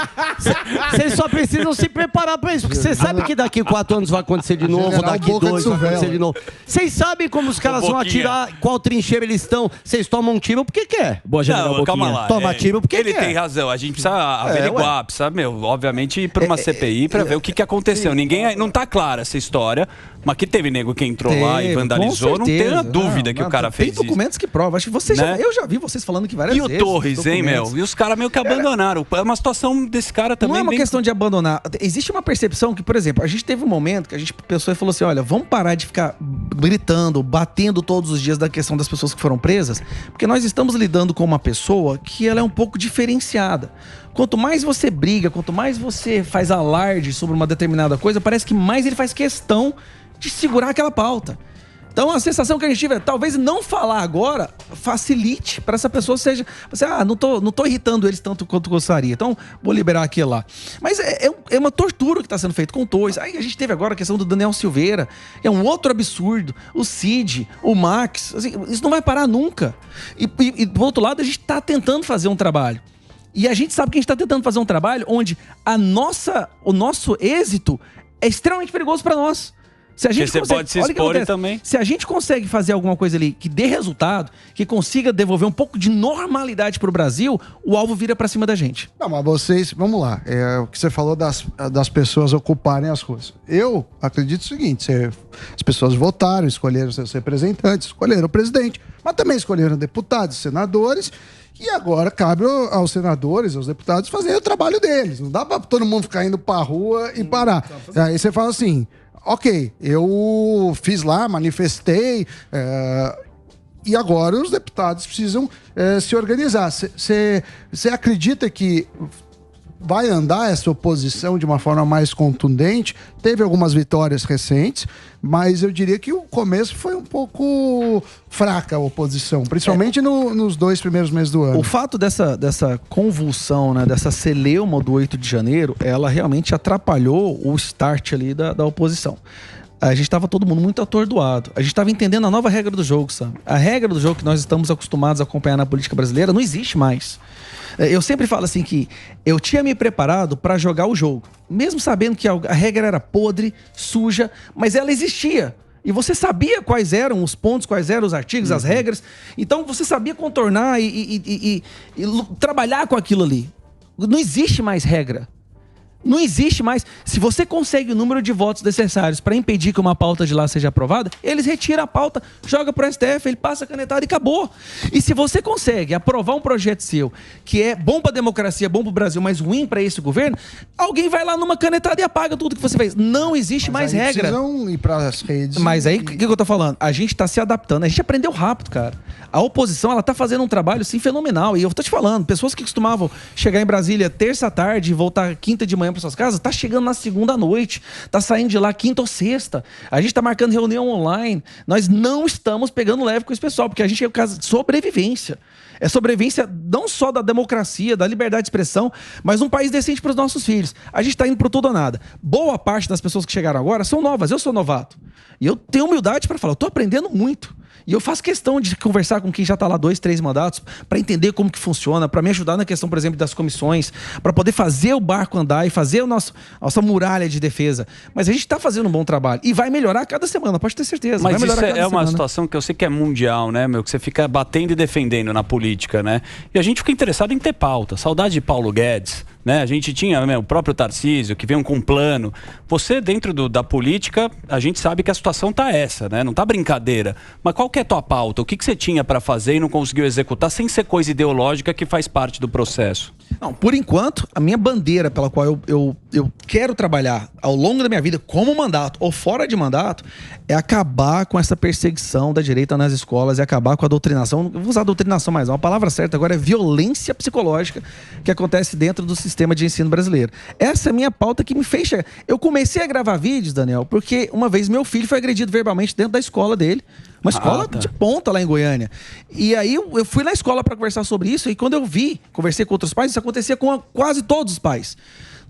Vocês só precisam se preparar para isso, porque você sabe que daqui 4 anos vai acontecer de novo, daqui 2 vai acontecer de novo. Vocês sabem como os caras vão atirar, qual trincheira eles estão. Vocês tomam um tiro porque quer. Boa, General, calma lá. Toma tiro porque ele quer. Ele tem razão, a gente precisa averiguar, precisa, obviamente, ir para uma CPI para ver o que aconteceu. Ninguém, não tá clara essa história, mas que teve nego que entrou lá e vandalizou, não tem a dúvida que o cara fez isso. Documentos que provam. Acho que você eu já vi vocês falando que várias vezes. E o Torres, hein, meu? E os caras meio que abandonaram. É uma situação desse cara também. Não é uma questão de abandonar. Existe uma percepção que, por exemplo, a gente teve um momento que a gente pensou e falou assim: olha, vamos parar de ficar gritando, batendo todos os dias da questão das pessoas que foram presas, porque nós estamos lidando com uma pessoa que ela é um pouco diferenciada. Quanto mais você briga, quanto mais você faz alarde sobre uma determinada coisa, parece que mais ele faz questão de segurar aquela pauta. Então a sensação que a gente tiver, talvez não falar agora facilite para essa pessoa seja, você, não tô irritando eles tanto quanto gostaria, então vou liberar aquilo lá. Mas é uma tortura que está sendo feito com o Torres. Aí a gente teve agora a questão do Daniel Silveira, é um outro absurdo, o Cid, o Max, assim, isso não vai parar nunca. E do outro lado a gente está tentando fazer um trabalho. E a gente sabe que a gente está tentando fazer um trabalho onde o nosso êxito é extremamente perigoso para nós. Se a gente você pode se expor também. Se a gente consegue fazer alguma coisa ali que dê resultado, que consiga devolver um pouco de normalidade pro Brasil, o alvo vira pra cima da gente. Não, mas vocês, vamos lá, o que você falou das pessoas ocuparem as ruas. Eu acredito o seguinte, as pessoas votaram, escolheram seus representantes, escolheram o presidente, mas também escolheram deputados, senadores, e agora cabe aos senadores, aos deputados fazerem o trabalho deles. Não dá pra todo mundo ficar indo pra rua e parar. Aí você fala assim: ok, eu fiz lá, manifestei, e agora os deputados precisam se organizar. Você acredita que vai andar essa oposição de uma forma mais contundente? Teve algumas vitórias recentes, mas eu diria que o começo foi um pouco fraca a oposição, principalmente nos 2 primeiros meses do ano. O fato dessa convulsão, né, dessa celeuma do 8 de janeiro, ela realmente atrapalhou o start ali da oposição. A gente estava todo mundo muito atordoado. A gente estava entendendo a nova regra do jogo, sabe? A regra do jogo que nós estamos acostumados a acompanhar na política brasileira não existe mais. Eu sempre falo assim que eu tinha me preparado para jogar o jogo, mesmo sabendo que a regra era podre, suja, mas ela existia. E você sabia quais eram os pontos, quais eram os artigos, as regras. Então você sabia contornar e trabalhar com aquilo ali. Não existe mais regra. Não existe mais. Se você consegue o número de votos necessários para impedir que uma pauta de lá seja aprovada, eles retiram a pauta, joga para o STF, ele passa a canetada e acabou. E se você consegue aprovar um projeto seu que é bom para a democracia, bom para o Brasil, mas ruim para esse governo, alguém vai lá numa canetada e apaga tudo que você fez. Não existe mais regra. Precisam ir para as redes. Mas aí, o que eu tô falando? A gente está se adaptando. A gente aprendeu rápido, cara. A oposição, ela tá fazendo um trabalho, sim, fenomenal. E eu tô te falando, pessoas que costumavam chegar em Brasília terça à tarde e voltar quinta de manhã para suas casas, tá chegando na segunda à noite, tá saindo de lá quinta ou sexta. A gente tá marcando reunião online. Nós não estamos pegando leve com esse pessoal, porque a gente é o caso de sobrevivência. É sobrevivência não só da democracia, da liberdade de expressão, mas um país decente para os nossos filhos. A gente tá indo pro tudo ou nada. Boa parte das pessoas que chegaram agora são novas. Eu sou novato. E eu tenho humildade para falar, eu tô aprendendo muito. E eu faço questão de conversar com quem já está lá 2, 3 mandatos para entender como que funciona, para me ajudar na questão, por exemplo, das comissões, para poder fazer o barco andar e fazer a nossa muralha de defesa. Mas a gente está fazendo um bom trabalho e vai melhorar a cada semana, pode ter certeza. Mas vai isso é uma situação que eu sei que é mundial, né, meu? Que você fica batendo e defendendo na política, né? E a gente fica interessado em ter pauta. Saudade de Paulo Guedes, né? A gente tinha o próprio Tarcísio, que veio com um plano. Você, dentro da política, a gente sabe que a situação tá essa, né? Não tá brincadeira. Mas qual que é a tua pauta? O que você tinha para fazer e não conseguiu executar sem ser coisa ideológica que faz parte do processo? Não, por enquanto, a minha bandeira pela qual eu quero trabalhar ao longo da minha vida, como mandato ou fora de mandato, é acabar com essa perseguição da direita nas escolas e acabar com a doutrinação. Não vou usar doutrinação mais, não. A palavra certa agora é violência psicológica que acontece dentro do sistema de ensino brasileiro. Essa é a minha pauta que me fez chegar. Eu comecei a gravar vídeos, Daniel, porque uma vez meu filho foi agredido verbalmente dentro da escola dele. Uma escola de ponta lá em Goiânia. E aí eu fui na escola para conversar sobre isso, e quando eu conversei com outros pais, isso acontecia com quase todos os pais.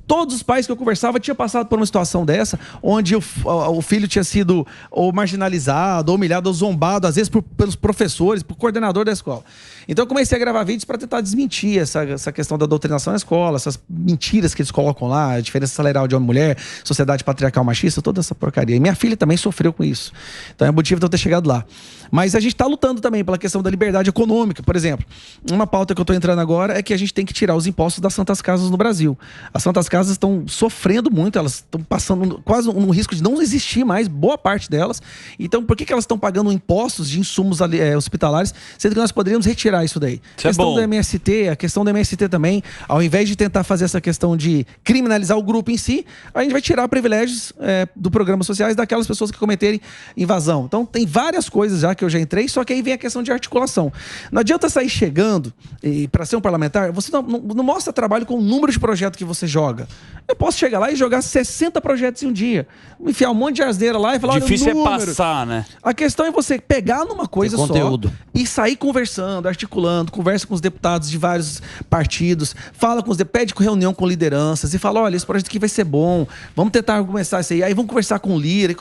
Todos os pais que eu conversava tinham passado por uma situação dessa, onde o filho tinha sido ou marginalizado, ou humilhado, ou zombado, às vezes pelos professores, por coordenador da escola. Então eu comecei a gravar vídeos para tentar desmentir essa questão da doutrinação na escola, essas mentiras que eles colocam lá, a diferença salarial de homem e mulher, sociedade patriarcal machista, toda essa porcaria. E minha filha também sofreu com isso. Então é motivo de eu ter chegado lá. Mas a gente está lutando também pela questão da liberdade econômica. Por exemplo, uma pauta que eu estou entrando agora é que a gente tem que tirar os impostos das santas casas no Brasil. As santas casas estão sofrendo muito, elas estão passando quase um risco de não existir mais, boa parte delas. Então, por que elas estão pagando impostos de insumos hospitalares, sendo que nós poderíamos retirar isso daí? Isso a questão do MST, a questão do MST também, ao invés de tentar fazer essa questão de criminalizar o grupo em si, a gente vai tirar privilégios do programa sociais daquelas pessoas que cometerem invasão. Então, tem várias coisas já que eu já entrei, só que aí vem a questão de articulação. Não adianta sair chegando e para ser um parlamentar, você não mostra trabalho com o número de projetos que você joga. Eu posso chegar lá e jogar 60 projetos em um dia. Enfiar um monte de asneira lá e falar, difícil olha o número. É passar, né? A questão é você pegar numa coisa só e sair conversando, articulando, conversa com os deputados de vários partidos, fala com os pede reunião com lideranças e fala, olha, esse projeto aqui vai ser bom, vamos tentar começar isso aí. Aí vamos conversar com o Lira,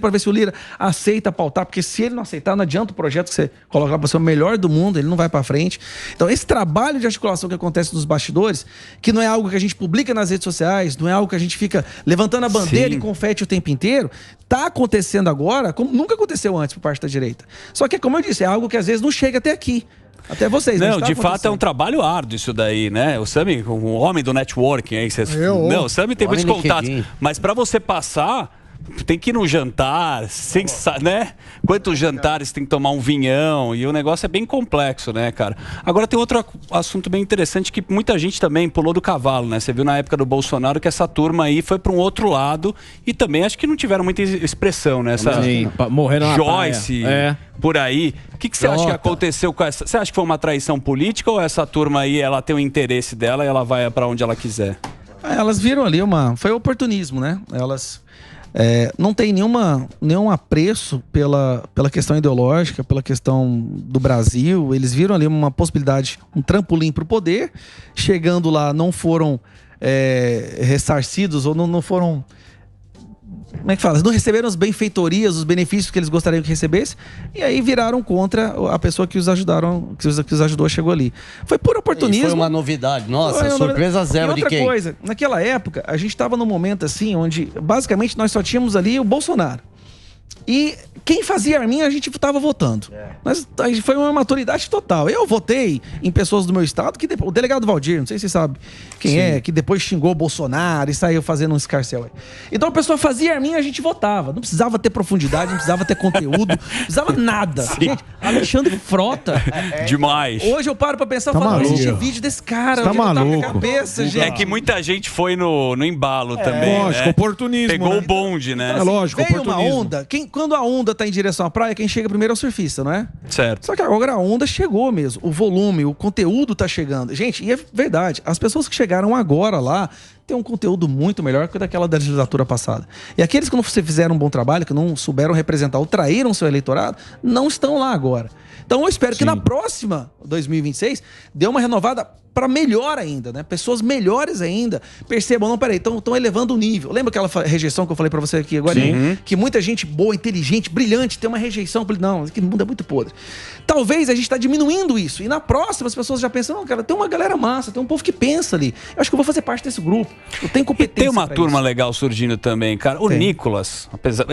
para ver se o Lira aceita pautar, porque se ele não aceitar, não adianta o projeto que você colocar para ser o melhor do mundo, ele não vai para frente. Então, esse trabalho de articulação que acontece nos bastidores, que não é algo que a gente publica nas redes sociais, não é algo que a gente fica levantando a bandeira e confete o tempo inteiro, tá acontecendo agora como nunca aconteceu antes por parte da direita. Só que, como eu disse, é algo que às vezes não chega até aqui. Até vocês, não, de fato é um trabalho árduo isso daí, né? O Sami, o homem do networking aí, não, o Sami tem muitos contatos, mas para você passar, tem que ir num jantar, né? Quantos jantares tem que tomar um vinhão? E o negócio é bem complexo, né, cara? Agora tem outro assunto bem interessante que muita gente também pulou do cavalo, né? Você viu na época do Bolsonaro que essa turma aí foi para um outro lado e também acho que não tiveram muita expressão, né? Essa morreram na Joyce, por aí. O que você acha que aconteceu com essa? Você acha que foi uma traição política ou essa turma aí, ela tem o interesse dela e ela vai para onde ela quiser? Elas viram ali foi oportunismo, né? Elas não tem nenhum apreço pela questão ideológica, pela questão do Brasil. Eles viram ali uma possibilidade, um trampolim para o poder. Chegando lá, não foram ressarcidos ou não foram... Como é que fala? Eles não receberam as benfeitorias, os benefícios que eles gostariam que recebessem, e aí viraram contra a pessoa que os ajudaram, que os ajudou, chegou ali. Foi por oportunismo. E foi uma novidade. Nossa, surpresa zero de quem? Outra coisa, naquela época, a gente estava num momento assim, onde basicamente nós só tínhamos ali o Bolsonaro. E quem fazia arminha, a gente estava votando. Mas foi uma maturidade total. Eu votei em pessoas do meu estado, o delegado Valdir, não sei se você sabe quem é, que depois xingou o Bolsonaro e saiu fazendo um escarcéu aí. Então a pessoa fazia arminha, a gente votava. Não precisava ter profundidade, não precisava ter conteúdo, não precisava nada. Gente, Alexandre Frota. Demais. Hoje eu paro pra pensar e falo, existe vídeo desse cara. Tá maluco. Cabeça, gente. É que muita gente foi no embalo também. Lógico, né? oportunismo. Pegou o bonde, né? Então, lógico, veio oportunismo. uma onda, quando a onda tá em direção à praia, quem chega primeiro é o surfista, não é? Certo. Só que agora a onda chegou mesmo. O volume, o conteúdo tá chegando. Gente, e é verdade, as pessoas que chegaram agora lá têm um conteúdo muito melhor que daquela da legislatura passada. E aqueles que não fizeram um bom trabalho, que não souberam representar ou traíram seu eleitorado, não estão lá agora. Então eu espero que na próxima 2026 dê uma renovada para melhor ainda, né? Pessoas melhores ainda percebam, não, peraí, estão elevando o nível. Lembra aquela rejeição que eu falei para você aqui agora? Que muita gente boa, inteligente, brilhante tem uma rejeição. Não, que mundo é muito podre. Talvez a gente está diminuindo isso. E na próxima as pessoas já pensam, não, cara, tem uma galera massa, tem um povo que pensa ali. Eu acho que eu vou fazer parte desse grupo. Eu tenho competência. E tem uma turma legal surgindo também, cara. O Nicolas,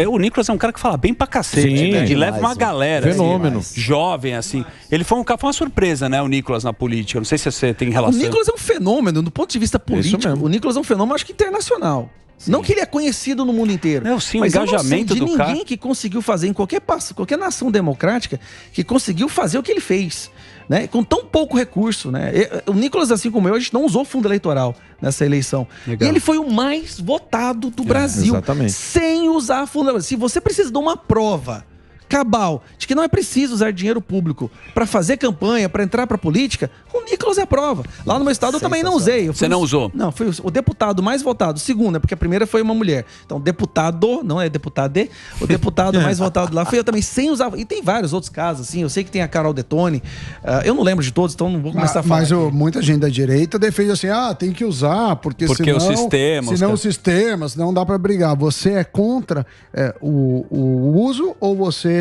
o Nicolas é um cara que fala bem pra cacete, Sim, né? E demais, leva uma galera. Fenômeno. Assim, jovem, assim. Ele foi uma surpresa, né, o Nicolas na política. Não sei se você tem relação. O Nicolas é um fenômeno, do ponto de vista político. O Nicolas é um fenômeno, acho que internacional. Sim. Não que ele é conhecido no mundo inteiro. Não, sim, mas o engajamento eu não sei de do ninguém que conseguiu fazer em qualquer nação democrática que conseguiu fazer o que ele fez, né? Com tão pouco recurso, né? O Nicolas, assim como eu, a gente não usou fundo eleitoral nessa eleição. Legal. E ele foi o mais votado do Brasil. Exatamente. Sem usar fundo eleitoral. Se você precisa de uma prova cabal de que não é preciso usar dinheiro público para fazer campanha, para entrar para política, o Nicolas é a prova. Lá no meu estado eu também não usei. Você não usou? Não, foi o deputado mais votado. Segundo, porque a primeira foi uma mulher. Então, deputado, não é deputado, o deputado mais votado lá foi eu também, sem usar. E tem vários outros casos, assim. Eu sei que tem a Carol Detone. Eu não lembro de todos, então não vou começar a falar. Mas muita gente da direita defende assim, tem que usar, porque senão o sistema. Senão o sistema, senão dá para brigar. Você é contra o uso ou você...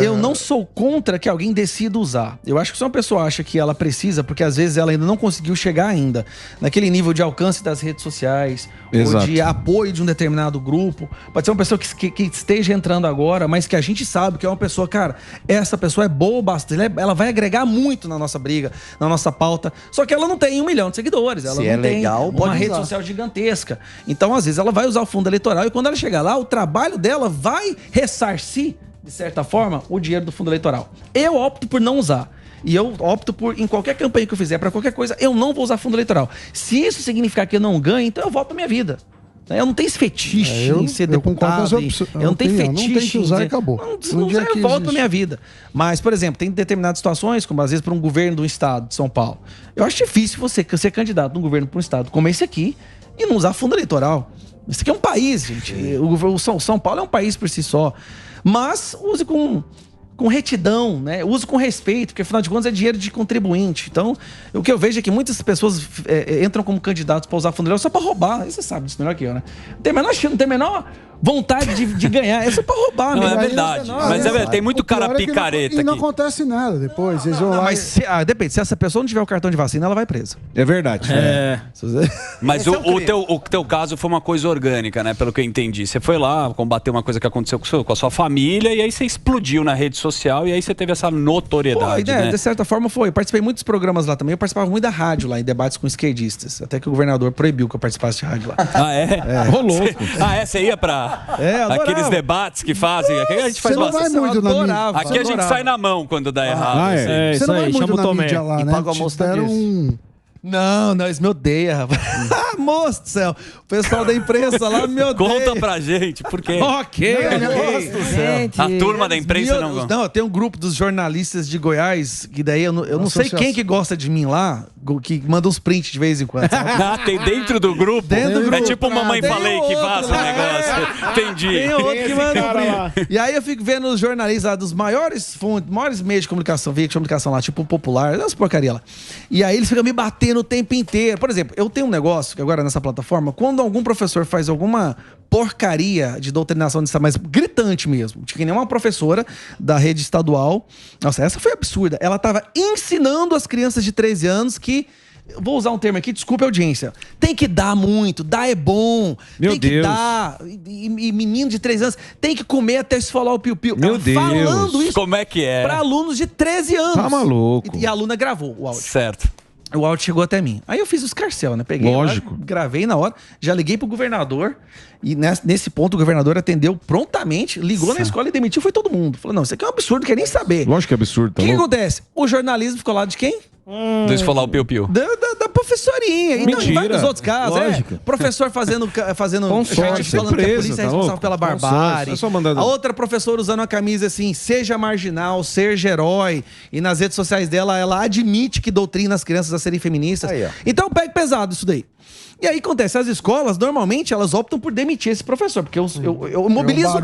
Eu não sou contra que alguém decida usar. Eu acho que se uma pessoa acha que ela precisa, porque às vezes ela ainda não conseguiu chegar ainda naquele nível de alcance das redes sociais, ou de apoio de um determinado grupo. Pode ser uma pessoa que esteja entrando agora, mas que a gente sabe que é uma pessoa, cara, essa pessoa é boa bastante, ela vai agregar muito na nossa briga, na nossa pauta. Só que ela não tem 1 milhão de seguidores, ela não tem uma rede social gigantesca. Então, às vezes, ela vai usar o fundo eleitoral e quando ela chegar lá, o trabalho dela vai ressarcir, de certa forma, o dinheiro do fundo eleitoral. Eu opto por não usar. E eu opto por, em qualquer campanha que eu fizer, para qualquer coisa, eu não vou usar fundo eleitoral. Se isso significar que eu não ganho, então eu volto pra minha vida. Eu não tenho esse fetiche em ser deputado. Eu não tenho fetiche. Não tem que usar e acabou. Não eu volto pra minha vida. Mas, por exemplo, tem determinadas situações, como às vezes para um governo do estado de São Paulo. Eu acho difícil você ser candidato num governo para um estado como esse aqui e não usar fundo eleitoral. Esse aqui é um país, gente. O São Paulo é um país por si só. Mas use com retidão, né? Use com respeito, porque afinal de contas é dinheiro de contribuinte. Então, o que eu vejo é que muitas pessoas entram como candidatos para usar fundo eleitoral só para roubar. Aí você sabe disso melhor que eu, né? Não tem a menor vontade de ganhar. É só pra roubar, não, é verdade. Mas tem muito cara picareta aqui. E não acontece nada depois. Eles vão lá. Mas depende. Se essa pessoa não tiver o cartão de vacina, ela vai presa. É verdade. Mas o teu caso foi uma coisa orgânica, né? Pelo que eu entendi. Você foi lá combater uma coisa que aconteceu com a sua família e aí você explodiu na rede social e aí você teve essa notoriedade. Foi, né? De certa forma foi. Eu participei de muitos programas lá também. Eu participava muito da rádio lá, em debates com esquerdistas. Até que o governador proibiu que eu participasse de rádio lá. Ah, é? Rolou. Você ia pra aqueles debates que fazem? Aqui a gente faz bastante. Aqui a gente sai na mão quando dá errado. Você não vai muito na mídia lá, né? Paga o almoço Não, eles me odeiam, rapaz. Moço do céu. O pessoal da imprensa lá me odeia. Conta pra gente, por quê? Ok. A turma da imprensa não gosta. Não, tem um grupo dos jornalistas de Goiás, que daí eu não sei quem que gosta de mim lá, que manda uns prints de vez em quando. Tem dentro do grupo? Dentro do grupo. É tipo Mamãe Falei que vaza o negócio. Entendi. Tem outro que manda um print. E aí eu fico vendo os jornalistas lá dos maiores meios de comunicação, veículos de comunicação lá, tipo Popular, umas porcaria lá. E aí eles ficam me batendo o tempo inteiro. Por exemplo, eu tenho um negócio que agora nessa plataforma, quando algum professor faz alguma porcaria de doutrinação de Estado, mas gritante mesmo, de que nem uma professora da rede estadual, nossa, essa foi absurda, ela estava ensinando as crianças de 13 anos que, vou usar um termo aqui, desculpa a audiência, tem que dar muito, dar é bom, tem que dar, e menino de 13 anos tem que comer até esfolar o piu-piu. Meu Deus. Falando isso como é que é? Para alunos de 13 anos. Tá maluco. E a aluna gravou o áudio. Certo. O áudio chegou até mim. Aí eu fiz o escarcéu, né? Peguei, lógico, lá, gravei na hora, já liguei pro governador e nesse ponto o governador atendeu prontamente, ligou na escola e demitiu, foi todo mundo. Falou, não, isso aqui é um absurdo, não quer nem saber. Lógico que é absurdo. O que acontece? O jornalismo ficou lá de quem? Do esfolar o piu-piu. Da professorinha. E não, em vários outros casos. Professor fazendo consórcio, falando que a polícia é responsável pela barbárie. A outra professora usando uma camisa assim, seja marginal, seja herói. E nas redes sociais dela, ela admite que doutrina as crianças a serem feministas. Então pega pesado isso daí. E aí acontece, as escolas, normalmente, elas optam por demitir esse professor, porque eu mobilizo,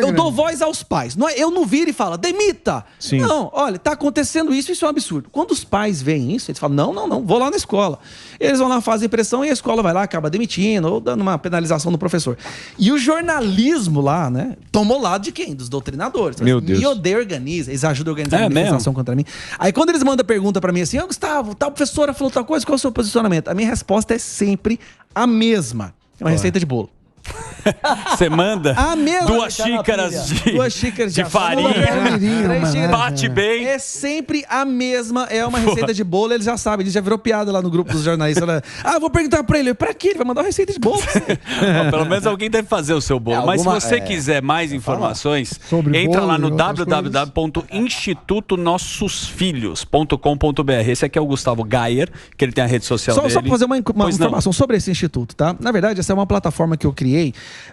eu dou voz aos pais. Eu não viro e falo, demita! Sim. Não, olha, tá acontecendo isso é um absurdo. Quando os pais veem isso, eles falam, não, vou lá na escola. Eles vão lá, fazem pressão e a escola vai lá, acaba demitindo ou dando uma penalização no professor. E o jornalismo lá, né, tomou lado de quem? Dos doutrinadores. Meu Deus. Me odeia, organiza, eles ajudam a organizar a manifestação contra mim. Aí quando eles mandam pergunta pra mim assim, Gustavo, tal professora falou tal coisa, qual é o seu posicionamento? A minha resposta é sempre a mesma. É uma receita de bolo. Você manda A mesma. duas xícaras de farinha, bate bem. É sempre a mesma, é uma receita de bolo, ele já sabe, ele já virou piada lá no grupo dos jornalistas. Vou perguntar pra ele, pra quê? Ele vai mandar uma receita de bolo pra você. Pelo menos alguém deve fazer o seu bolo. Mas se você quiser mais informações, entra lá no www.institutonossosfilhos.com.br. Esse aqui é o Gustavo Gayer, que ele tem a rede social dele. Só pra fazer uma informação sobre esse instituto, tá? Na verdade, essa é uma plataforma que eu criei.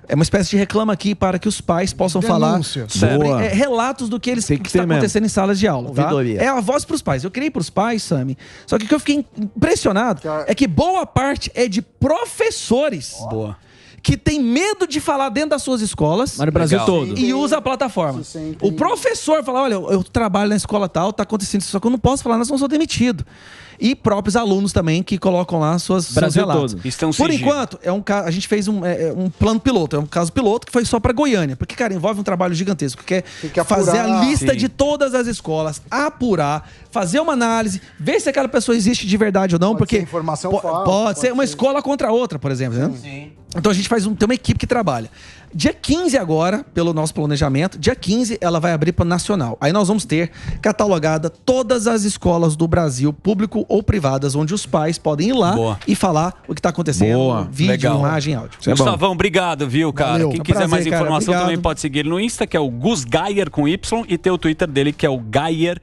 É uma espécie de reclama aqui para que os pais possam falar sobre relatos do que eles que está acontecendo em salas de aula. Tá? É a voz para os pais. Eu criei para os pais, Sami. Só que o que eu fiquei impressionado é que boa parte é de professores. Boa. Que tem medo de falar dentro das suas escolas. Mas no Brasil todo. E usa a plataforma. O professor fala, olha, eu trabalho na escola tal, tá acontecendo isso, só que eu não posso falar, nós não sou demitido. E próprios alunos também que colocam lá seus relatos. Por enquanto, a gente fez um plano piloto, é um caso piloto que foi só para Goiânia. Porque, cara, envolve um trabalho gigantesco. Que é fazer a lista de todas as escolas, apurar, fazer uma análise, ver se aquela pessoa existe de verdade ou não. Porque informação pode ser uma escola contra a outra, por exemplo. Né? Sim. Então a gente tem uma equipe que trabalha. Dia 15 agora, pelo nosso planejamento, dia 15 ela vai abrir para o nacional. Aí nós vamos ter catalogada todas as escolas do Brasil, público ou privadas, onde os pais podem ir lá e falar o que está acontecendo, vídeo, imagem, áudio. Gustavão, obrigado, viu, cara? Valeu. Quem quiser mais informação obrigado. também pode seguir ele no Insta, que é o Gus Gayer com Y, e tem o Twitter dele, que é o Gayer